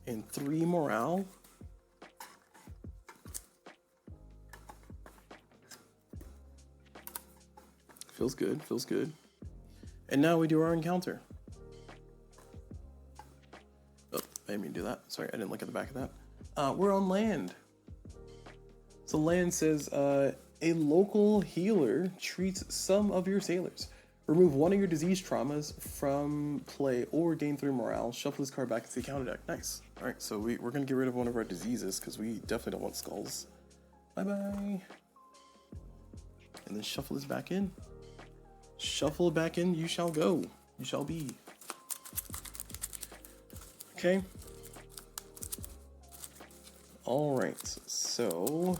and 3 morale. Feels good, feels good. And now we do our encounter. Oh, I didn't mean to do that. Sorry, I didn't look at the back of that. We're on land. So land says, a local healer treats some of your sailors. Remove 1 of your disease traumas from play or gain 3 morale. Shuffle this card back into the counter deck. Nice. Alright, so we're going to get rid of one of our diseases because we definitely don't want skulls. Bye-bye. And then shuffle this back in. Shuffle it back in. You shall go. You shall be. Okay. Alright, so...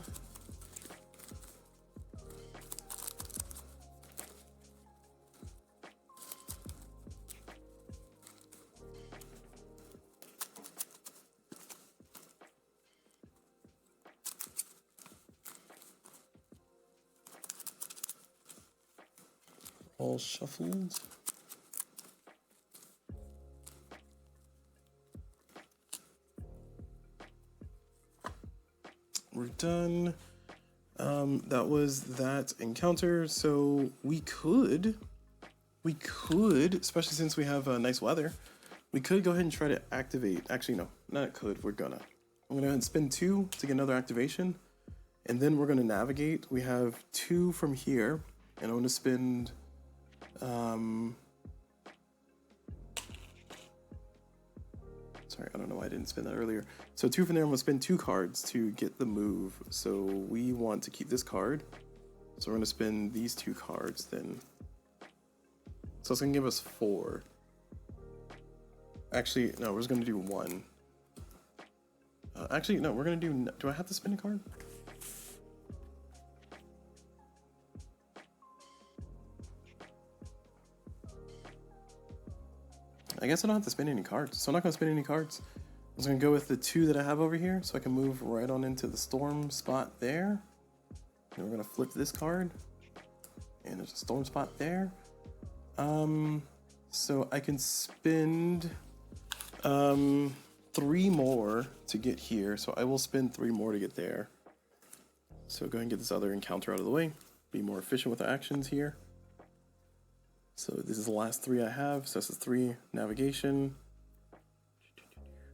all shuffled. We're done. That was that encounter. So we could, especially since we have nice weather, we could go ahead and try to activate. Actually, no, not could. We're gonna. I'm gonna go ahead and spend 2 to get another activation, and then we're gonna navigate. We have 2 from here, and I'm gonna spend. Sorry, I don't know why I didn't spend that earlier. So 2 from there, I'm gonna spend 2 cards to get the move. So we want to keep this card. So we're gonna spend these 2 cards then. So it's gonna give us 4. Actually, no, we're just gonna do 1. Actually, no, we're gonna do I have to spend a card? I guess I don't have to spend any cards, so I'm not going to spend any cards. I'm just going to go with the 2 that I have over here, so I can move right on into the storm spot there. And we're going to flip this card, and there's a storm spot there. So I can spend 3 more to get here, so I will spend 3 more to get there. So go ahead and get this other encounter out of the way, be more efficient with the actions here. So this is the last 3 I have. So this is 3 navigation.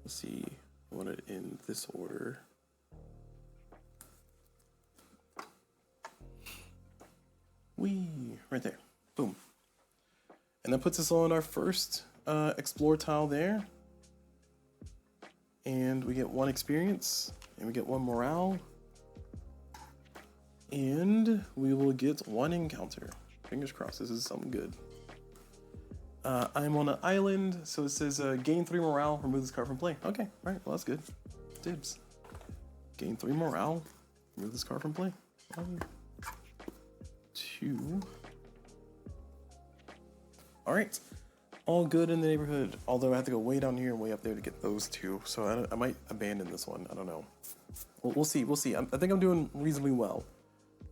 Let's see. I want it in this order. Whee! Right there. Boom. And that puts us on our first explore tile there. And we get 1 experience. And we get 1 morale. And we will get 1 encounter. Fingers crossed, this is something good. I'm on an island, so it says gain 3 morale, remove this card from play. Okay, alright, well that's good. Dibs. Gain 3 morale, remove this card from play. 1, 2. Alright, all good in the neighborhood, although I have to go way down here and way up there to get those 2, so I might abandon this one, I don't know. We'll see, we'll see. I think I'm doing reasonably well,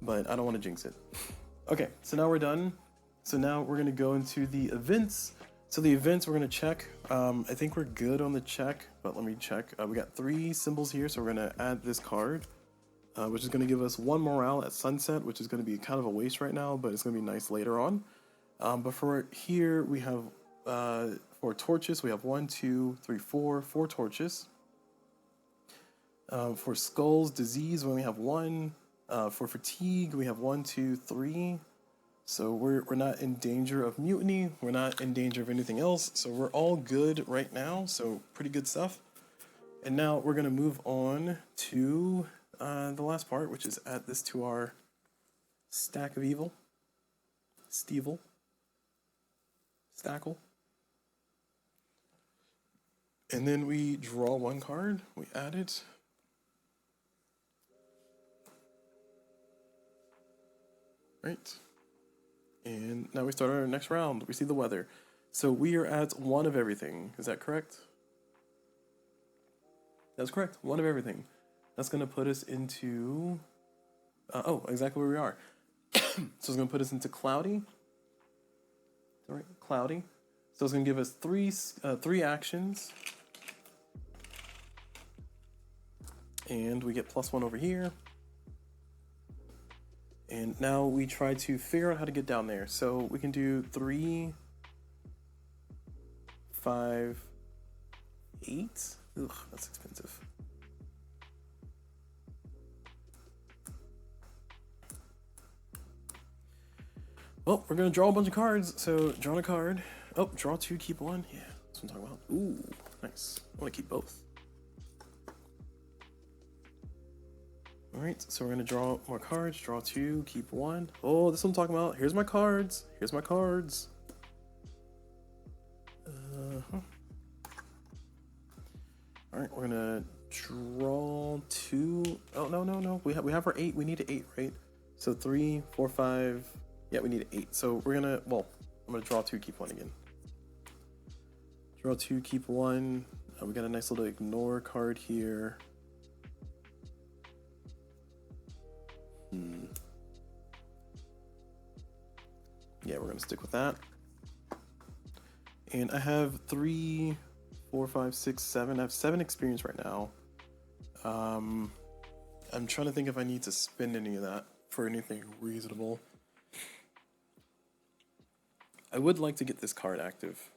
but I don't want to jinx it. Okay, so now we're done. So now we're going to go into the events. So the events we're going to check. I think we're good on the check, but let me check. We got 3 symbols here, so we're going to add this card, which is going to give us 1 morale at sunset, which is going to be kind of a waste right now, but it's going to be nice later on. But for here, we have 4 torches. We have 1, 2, 3, 4 torches. For skulls, disease, we only have 1. For fatigue, we have 1, 2, 3. So we're not in danger of mutiny. We're not in danger of anything else. So we're all good right now. So pretty good stuff. And now we're going to move on to the last part, which is add this to our stack of evil. Stevel. Stackle. And then we draw 1 card. We add it. Right. And now we start our next round. We see the weather. So we are at 1 of everything. Is that correct? That's correct. 1 of everything. That's going to put us into, exactly where we are. So it's going to put us into Cloudy. All right, Cloudy. So it's going to give us three actions. And we get +1 over here. And now we try to figure out how to get down there. So we can do 3, 5, 8. Ugh, that's expensive. Well, we're gonna draw a bunch of cards. So draw a card. Oh, draw 2, keep 1. Yeah, that's what I'm talking about. Ooh, nice. I want to keep both. All right, so we're gonna draw more cards. Draw 2, keep 1. Oh, this is what I'm talking about. Here's my cards. Here's my cards. All right, we're gonna draw 2. Oh no. We have our 8. We need an 8, right? So 3, 4, 5. Yeah, we need an 8. So we're gonna. Well, I'm gonna draw 2, keep 1 again. Draw 2, keep 1. We got a nice little ignore card here. Yeah, we're gonna stick with that. And I have 3, 4, 5, 6, 7. I have 7 experience right now. I'm trying to think if I need to spend any of that for anything reasonable. I would like to get this card active.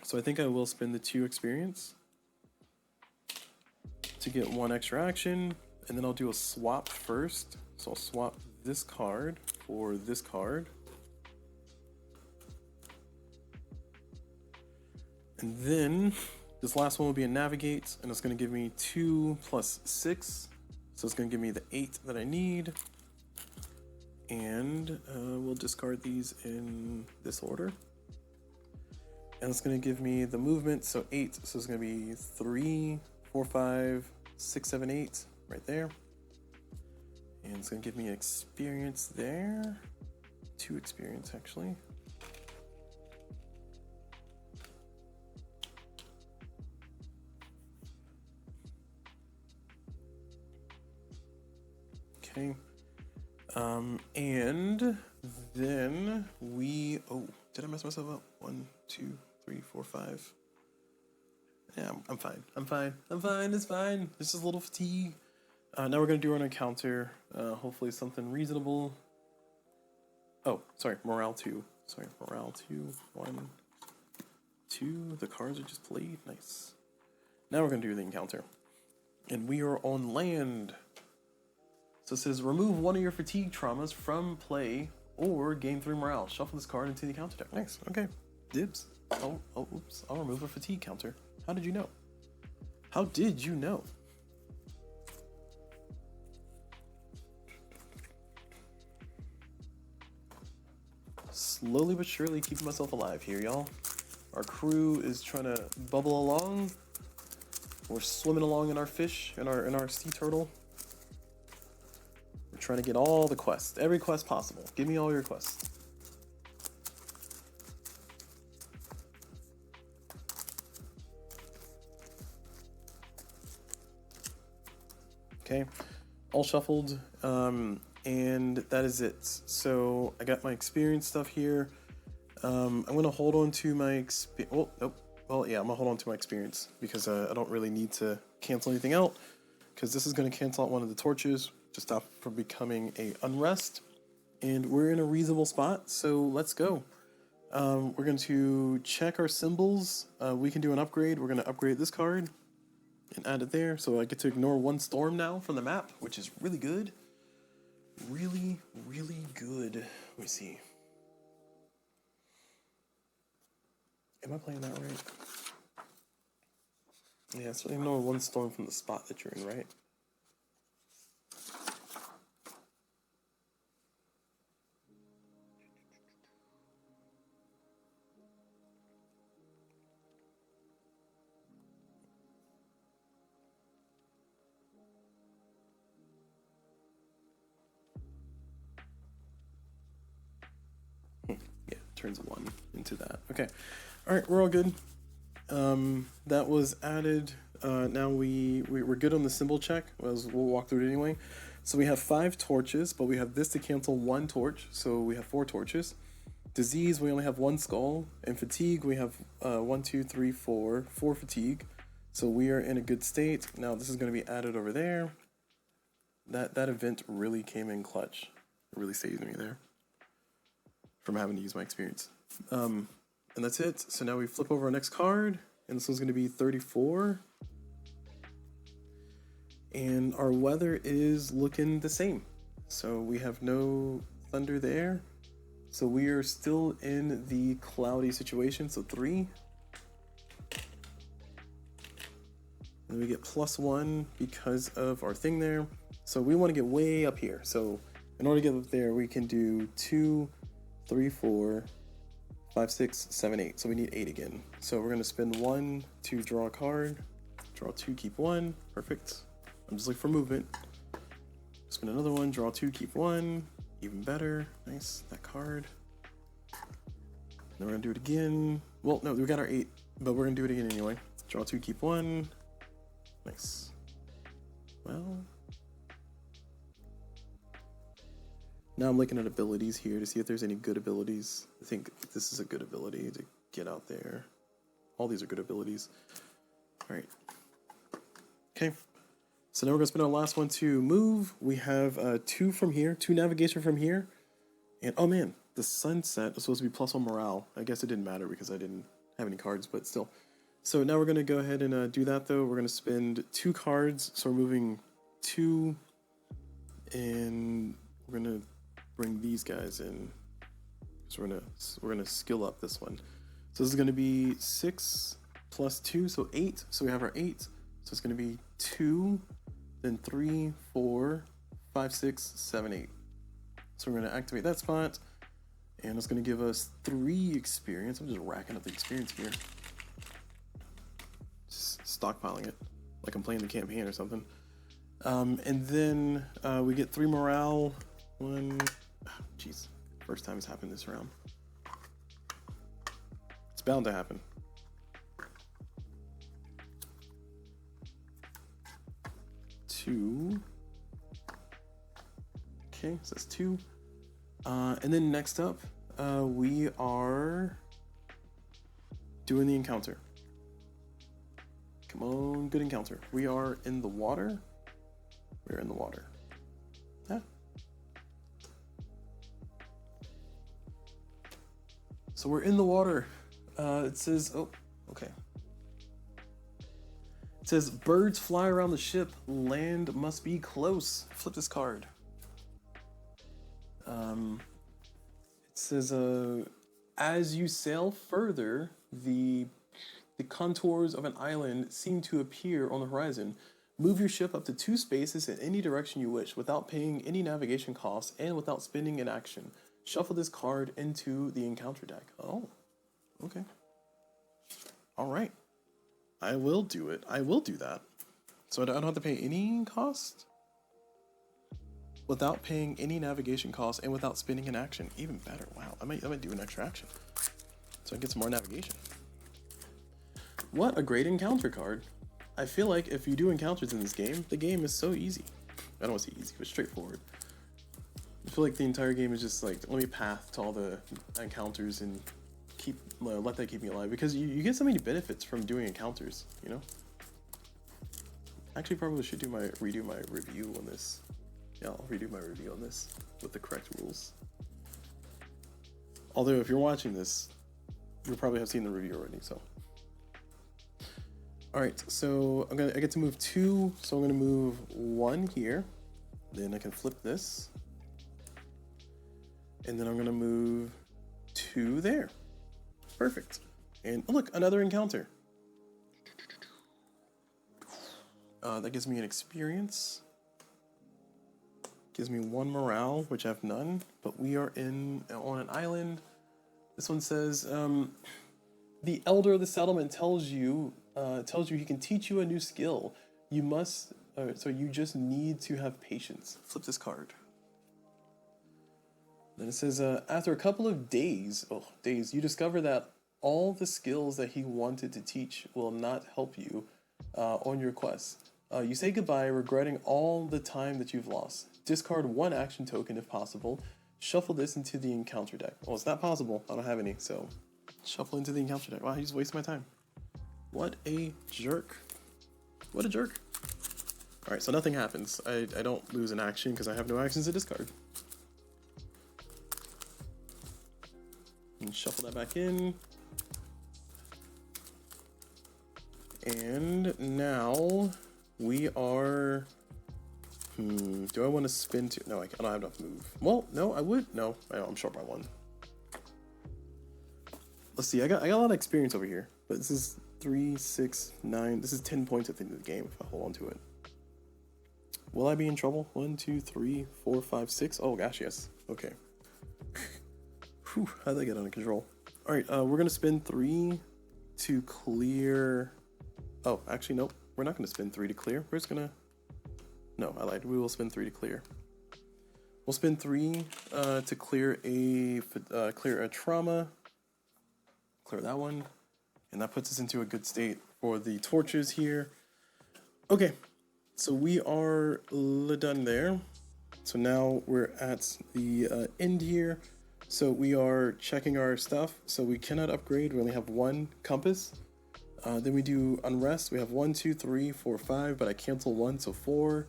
So I think I will spend the 2 experience to get 1 extra action. And then I'll do a swap first. So I'll swap this card for this card. And then this last one will be a navigate, and it's going to give me 2 + 6. So it's going to give me the 8 that I need. And we'll discard these in this order. And it's going to give me the movement, so 8. So it's going to be 3, 4, 5, 6, 7, 8 right there. And it's going to give me experience there. 2 experience, actually. Okay. And then we, oh, did I mess myself up? 1, 2, 3, 4, 5. Yeah, I'm fine. It's fine. It's just a little fatigue. Now we're going to do an encounter. Hopefully something reasonable. Oh, sorry, morale 2. Sorry, morale 2. 1, 2. The cards are just played. Nice. Now we're going to do the encounter. And we are on land. So it says, remove 1 of your fatigue traumas from play or gain 3 morale. Shuffle this card into the counter deck. Nice. Okay. Dibs. Oh, oops. I'll remove a fatigue counter. How did you know? How did you know? Slowly but surely keeping myself alive here, y'all. Our crew is trying to bubble along. We're swimming along in our fish, in our sea turtle. We're trying to get all the quests, every quest possible. Give me all your quests. Okay, all shuffled, and that is it. So I got my experience stuff here. I'm gonna hold on to my experience. Oh, nope. Well, yeah, I'm gonna hold on to my experience because I don't really need to cancel anything out because this is gonna cancel out one of the torches to stop from becoming a unrest. And we're in a reasonable spot, so let's go. We're going to check our symbols. We can do an upgrade. We're going to upgrade this card and add it there. So I get to ignore 1 storm now from the map, which is really good. Really, really good. Let me see. Am I playing that right? Yeah, so ignore 1 storm from the spot that you're in, right? Yeah, turns 1 into that. Okay. All right, we're all good. That was added. now we're good on the symbol check. We'll walk through it anyway. So we have 5 torches, but we have this to cancel 1 torch, so we have 4 torches. Disease, we only have 1 skull. And fatigue, we have 1, 2, 3, 4 fatigue. So we are in a good state. Now this is going to be added over there. That event really came in clutch. It really saved me there from having to use my experience. And that's it. So now we flip over our next card, and this one's going to be 34. And our weather is looking the same. So we have no thunder there. So we are still in the cloudy situation. So 3. And we get +1 because of our thing there. So we want to get way up here. So in order to get up there, we can do 2, 3, 4, 5, 6, 7, 8. So we need 8 again. So we're going to spend 1 to draw a card. Draw 2, keep 1. Perfect. I'm just looking for movement. Spend another 1, draw 2, keep 1. Even better. Nice. That card. Then we're going to do it again. Well, no, we got our 8, but we're going to do it again anyway. Draw 2, keep 1. Nice. Well, now I'm looking at abilities here to see if there's any good abilities. I think this is a good ability to get out there. All these are good abilities. All right. Okay. So now we're going to spend our last one to move. We have 2 from here, 2 navigation from here. And oh man, the sunset is supposed to be +1 morale. I guess it didn't matter because I didn't have any cards, but still. So now we're going to go ahead and do that though. We're going to spend 2 cards. So we're moving 2, and we're going to bring these guys in. So we're gonna skill up this one. So this is going to be 6 + 2, so 8. So we have our 8. So it's going to be 2, then 3, 4, 5, 6, 7, 8. So we're going to activate that spot, and it's going to give us 3 experience. I'm just racking up the experience here. Just stockpiling it, like I'm playing the campaign or something. And then we get 3 morale. 1, jeez, first time it's happened this round. It's bound to happen. Two. Okay, so that's 2. And then next up, we are doing the encounter. Come on, good encounter. We are in the water. We're in the water. Yeah. So we're in the water. It says, oh, okay. It says, birds fly around the ship. Land must be close. Flip this card. It says, as you sail further, the contours of an island seem to appear on the horizon. Move your ship up to 2 spaces in any direction you wish without paying any navigation costs and without spending an action. Shuffle this card into the encounter deck. Oh, okay. All right. I will do it. I will do that. So I don't have to pay any cost? Without paying any navigation costs and without spending an action. Even better. Wow, I might do an extra action. So I get some more navigation. What a great encounter card. I feel like if you do encounters in this game, the game is so easy. I don't want to say easy, but straightforward. I feel like the entire game is just like, let me path to all the encounters and let that keep me alive, because you get so many benefits from doing encounters, you know? Actually, probably should redo my review on this. Yeah, I'll redo my review on this with the correct rules. Although if you're watching this, you'll probably have seen the review already, so. All right, so I get to move 2, so I'm gonna move 1 here. Then I can flip this. And then I'm gonna move 2 there. Perfect. And oh, look, another encounter. That gives me an experience. Gives me 1 morale, which I have none. But we are on an island. This one says, the elder of the settlement tells you he can teach you a new skill. You must, so you just need to have patience. Flip this card. Then it says, after a couple of days, you discover that all the skills that he wanted to teach will not help you on your quest. You say goodbye, regretting all the time that you've lost. Discard one action token if possible. Shuffle this into the encounter deck. Well, it's not possible. I don't have any, so shuffle into the encounter deck. Wow, he just wasted my time. What a jerk. What a jerk. Alright, so nothing happens. I don't lose an action because I have no actions to discard. And shuffle that back in. And now we are... do I want to spin to... No, I don't have enough move. Well, no, I would. No, I'm short by 1. Let's see, I got a lot of experience over here. But this is 3, 6, 9. This is 10 points at the end of the game if I hold on to it. Will I be in trouble? 1, 2, 3, 4, 5, 6. Oh gosh, yes. Okay. Whew, how'd that get under control? Alright, we're gonna spin 3 to clear... Oh, actually, nope. We're not gonna spin 3 to clear. We're just gonna... No, I lied. We will spin 3 to clear. We'll spin 3 to clear a trauma. Clear that one. And that puts us into a good state for the torches here. Okay. So we are done there. So now we're at the end here. So we are checking our stuff. So we cannot upgrade. We only have 1 compass. Then we do unrest. We have 1, 2, 3, 4, 5, but I cancel 1, so 4.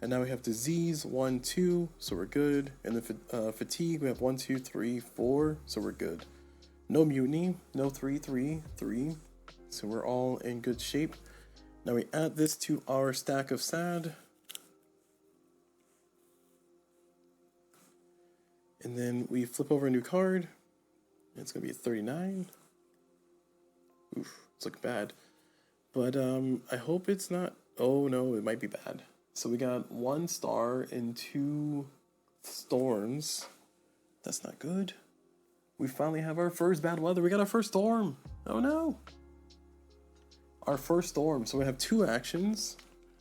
And now we have disease 1, 2, so we're good. And then fatigue, we have 1, 2, 3, 4, so we're good. No mutiny, no 3, 3, 3. So we're all in good shape. Now we add this to our stack of sad. And then we flip over a new card. It's gonna be a 39. Oof, it's looking bad. But I hope it's not, oh no, it might be bad. So we got 1 star and 2 storms. That's not good. We finally have our first bad weather. We got our first storm. Oh no. Our first storm. So we have 2 actions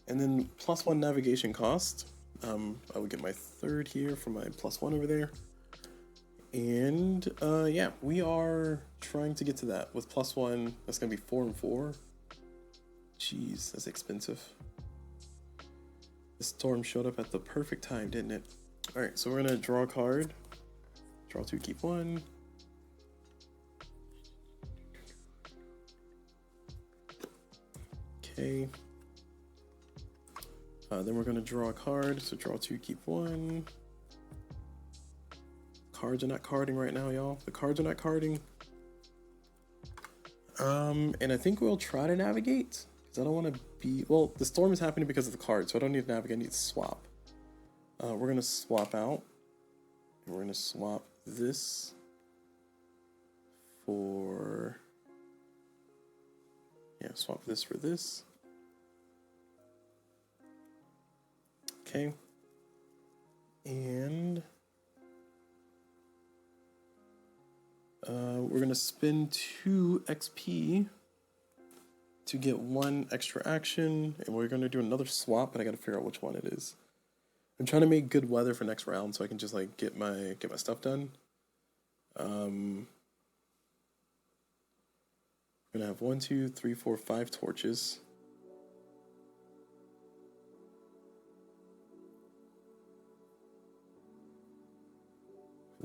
and then +1 navigation cost. I would get my 3rd here for my +1 over there. And yeah, we are trying to get to that with +1. That's gonna be 4 and 4. Jeez, that's expensive. The storm showed up at the perfect time, didn't it? All right, so we're gonna draw a card. Draw 2, keep 1. Okay. Then we're gonna draw a card. So draw 2, keep 1. Cards are not carding right now, y'all. The cards are not carding. And I think we'll try to navigate. Because I don't want to be... Well, the storm is happening because of the card, so I don't need to navigate. I need to swap. We're going to swap out. We're going to swap this for... Yeah, swap this for this. Okay. And... we're going to spend 2 XP to get 1 extra action, and we're going to do another swap, but I got to figure out which one it is. I'm trying to make good weather for next round so I can just like get my stuff done. We're going to have 1, 2, 3, 4, 5 torches.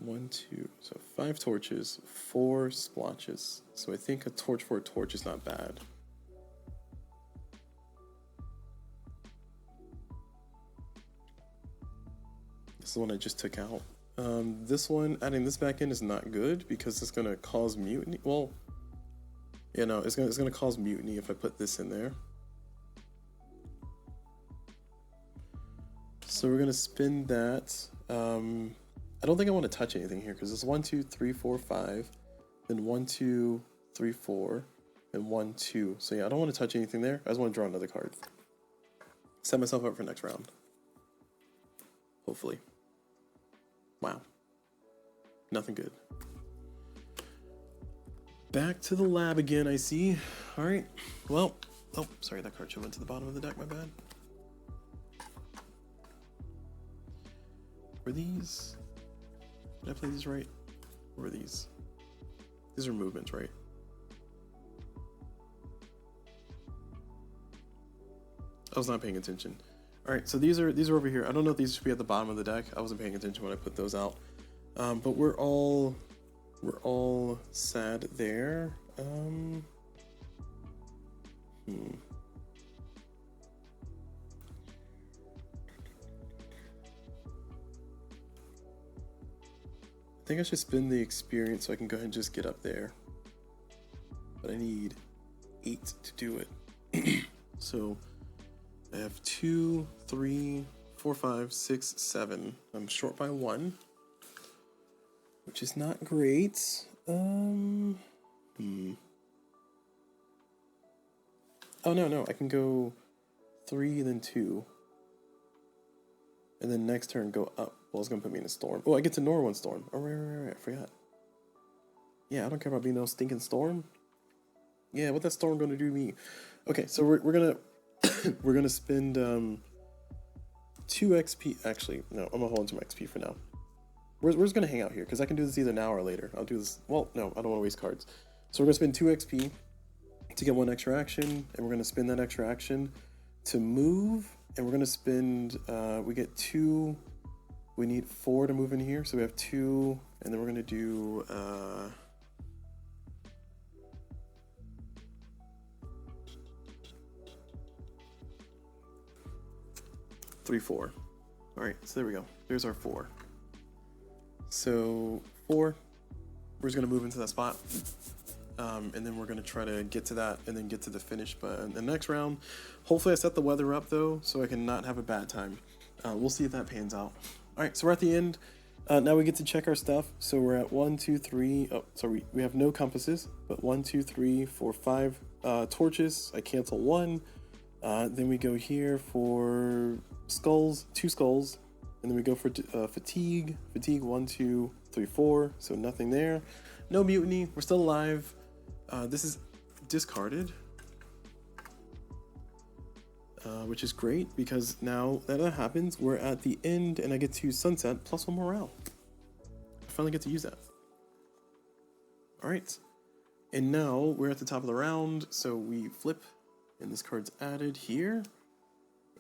One, 2, so 5 torches, 4 splotches. So I think a torch for a torch is not bad. This is the one I just took out. This one, adding this back in is not good because it's gonna cause mutiny. Well, yeah, no, it's gonna cause mutiny if I put this in there. So we're gonna spin that. I don't think I want to touch anything here because it's 1, 2, 3, 4, 5, then 1, 2, 3, 4, and 1, 2. So yeah, I don't want to touch anything there. I just want to draw another card. Set myself up for next round. Hopefully. Wow. Nothing good. Back to the lab again, I see. All right. Well, oh, sorry, that card should have went to the bottom of the deck, my bad. Were these... Did I play these right? Or were these? These are movements, right? I was not paying attention. All right, so these are over here. I don't know if these should be at the bottom of the deck. I wasn't paying attention when I put those out. But we're all sad there. I think I should spend the experience so I can go ahead and just get up there. But I need 8 to do it. So I have 2, 3, 4, 5, 6, 7. I'm short by 1, which is not great. Oh no, I can go 3 then 2. And then next turn go up. Well, it's gonna put me in a storm. Oh, I get to ignore 1 storm. Oh, right, I forgot. Yeah, I don't care about being no stinking storm. Yeah, what that storm gonna do to me? Okay, so we're gonna we're gonna spend 2 XP. Actually, no, I'm gonna hold on to my XP for now. We're just gonna hang out here because I can do this either now or later. I'll do this. Well, no, I don't want to waste cards. So we're gonna spend 2 XP to get 1 extra action, and we're gonna spend that extra action to move, and we're gonna spend. We get 2. We need 4 to move in here, so we have 2, and then we're gonna do. 3, 4. All right, so there we go. There's our 4. So 4, we're just gonna move into that spot, and then we're gonna try to get to that, and then get to the finish. But in the next round, hopefully I set the weather up though, so I can not have a bad time. We'll see if that pans out. All right, so we're at the end. Now we get to check our stuff. So we're at 1, 2, 3. Oh, sorry, we have no compasses, but 1, 2, 3, 4, 5 torches. I cancel 1. Then we go here for skulls, 2 skulls, and then we go for fatigue. Fatigue 1, 2, 3, 4. So nothing there. No mutiny. We're still alive. This is discarded, which is great because now that happens, we're at the end, and I get to sunset plus 1 morale. I finally get to use that. All right, and now we're at the top of the round, so we flip, and this card's added here.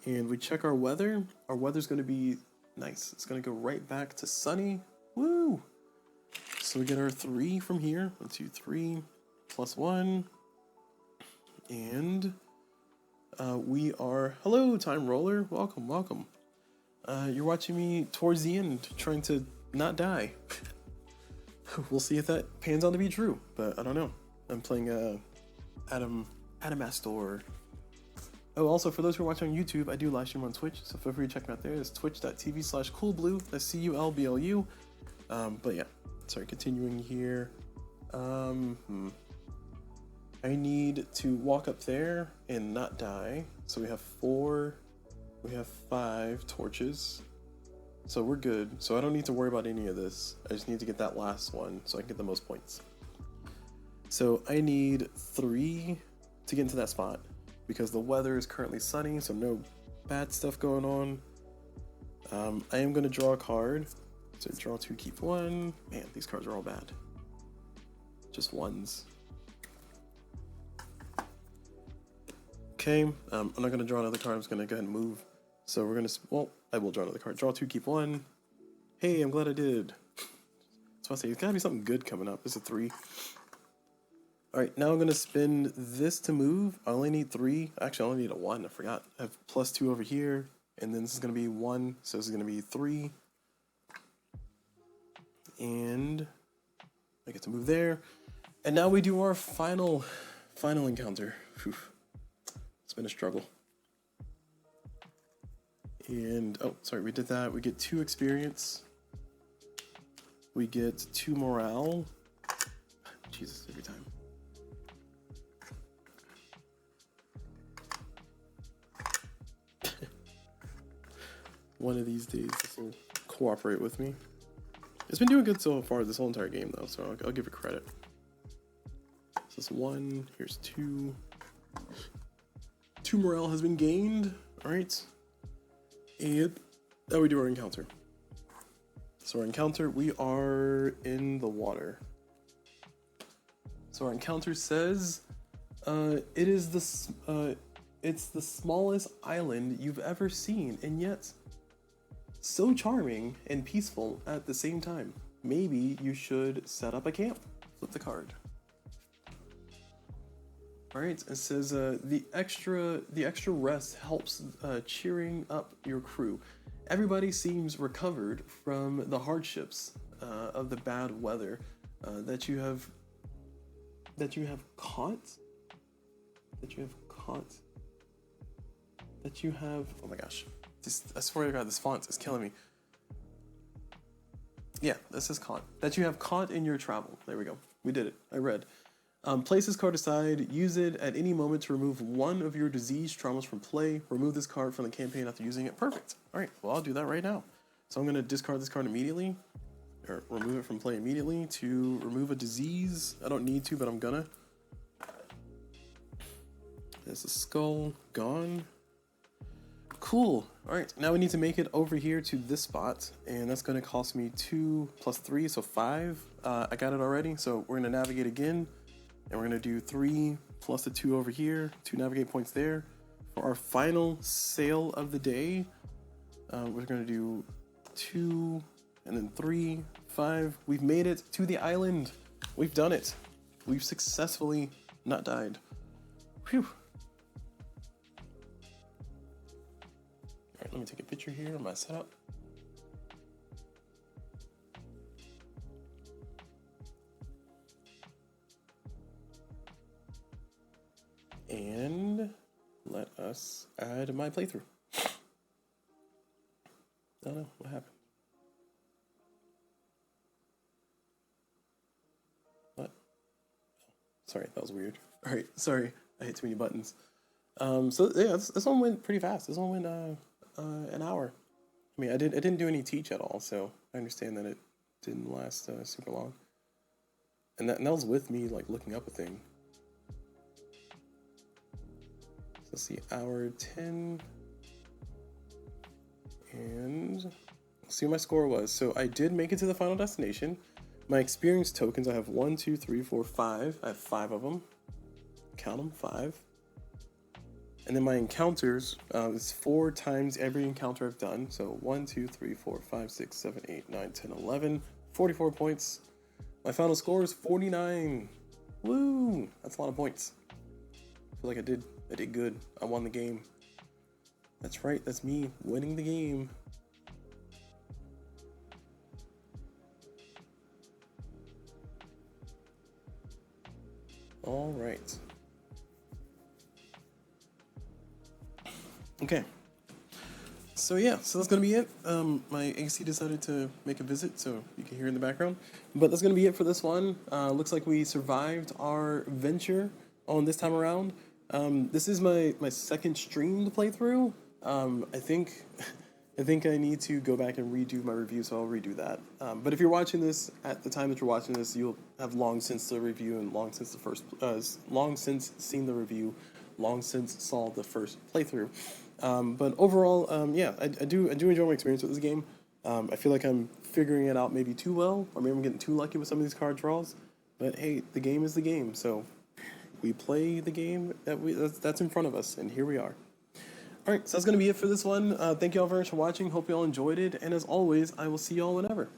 And we check our weather. Our weather's going to be nice. It's going to go right back to sunny. Woo! So we get our 3 from here. 1, 2, 3, plus 1. And we are... Hello, Time Roller. Welcome, welcome. You're watching me towards the end, trying to not die. We'll see if that pans out to be true, but I don't know. I'm playing Adamastor. Oh, also, for those who are watching on YouTube, I do live stream on Twitch, so feel free to check me out there. It's twitch.tv/CulBlu. That's CULBLU. But yeah, sorry, continuing here. I need to walk up there and not die. So we have 5 torches. So we're good. So I don't need to worry about any of this. I just need to get that last one so I can get the most points. So I need 3 to get into that spot, because the weather is currently sunny, so no bad stuff going on. I am going to draw a card. So draw 2, keep 1. Man, these cards are all bad. Just ones. Okay, I'm not going to draw another card. I'm just going to go ahead and move. So we're going to, well, I will draw another card. Draw 2, keep 1. Hey, I'm glad I did. So I say, it's got to be something good coming up. This is a 3. All right, now I'm going to spend this to move. I only need 3. Actually, I only need a 1. I forgot. I have plus 2 over here. And then this is going to be 1. So this is going to be 3. And I get to move there. And now we do our final encounter. Whew. It's been a struggle. And, oh, sorry, we did that. We get 2 experience. We get 2 morale. Jesus, every time. One of these days, this will cooperate with me. It's been doing good so far this whole entire game, though, so I'll give it credit. This is 1. Here's 2. 2 morale has been gained. All right. And now we do our encounter. So our encounter, we are in the water. So our encounter says, it is It's the smallest island you've ever seen, and yet so charming and peaceful at the same time. Maybe you should set up a camp. Flip the card. All right, it says the extra rest helps cheering up your crew. Everybody seems recovered from the hardships of the bad weather that you have caught. Oh my gosh! I swear to God, this font is killing me. Yeah, this is caught. That you have caught in your travel. There we go. We did it. I read. Place this card aside. Use it at any moment to remove one of your disease traumas from play. Remove this card from the campaign after using it. Perfect. All right. Well, I'll do that right now. So I'm going to discard this card immediately. Or remove it from play immediately to remove a disease. I don't need to, but I'm gonna. There's a skull. Gone. Cool. All right, now we need to make it over here to this spot, and that's going to cost me 2 plus 3, so 5. I got it already, so we're going to navigate again, and we're going to do 3 plus the 2 over here, 2 navigate points there. For our final sail of the day, we're going to do 2, and then 3, 5. We've made it to the island. We've done it. We've successfully not died. Whew. Alright, let me take a picture here of my setup. And let us add my playthrough. I don't know what happened. What? Sorry, that was weird. Alright, sorry, I hit too many buttons. So yeah, this one went pretty fast. This one went an hour. I mean, I didn't do any teach at all, so I understand that it didn't last super long. And that was with me like looking up a thing. So let's see, hour 10, and see what my score was. So I did make it to the final destination. My experience tokens, I have 1, 2, 3, 4, 5. I have 5 of them. Count them, 5. And then my encounters is 4 times every encounter I've done. So 1, 2, 3, 4, 5, 6, 7, 8, 9, 10, 11. 44 points. My final score is 49. Woo! That's a lot of points. I feel like I did good. I won the game. That's right, that's me winning the game. All right. Okay. So yeah, so that's gonna be it. My AC decided to make a visit, so you can hear in the background. But that's gonna be it for this one. Looks like we survived our venture on this time around. This is my second stream to play through. I think I need to go back and redo my review, so I'll redo that. But if you're watching this at the time that you're watching this, you'll have long since the review and long since seen the review, long since saw the first playthrough. But overall, yeah, I do enjoy my experience with this game. I feel like I'm figuring it out maybe too well, or maybe I'm getting too lucky with some of these card draws. But hey, the game is the game, so we play the game that's in front of us, and here we are. Alright, so that's going to be it for this one. Thank you all very much for watching. Hope you all enjoyed it. And as always, I will see you all whenever.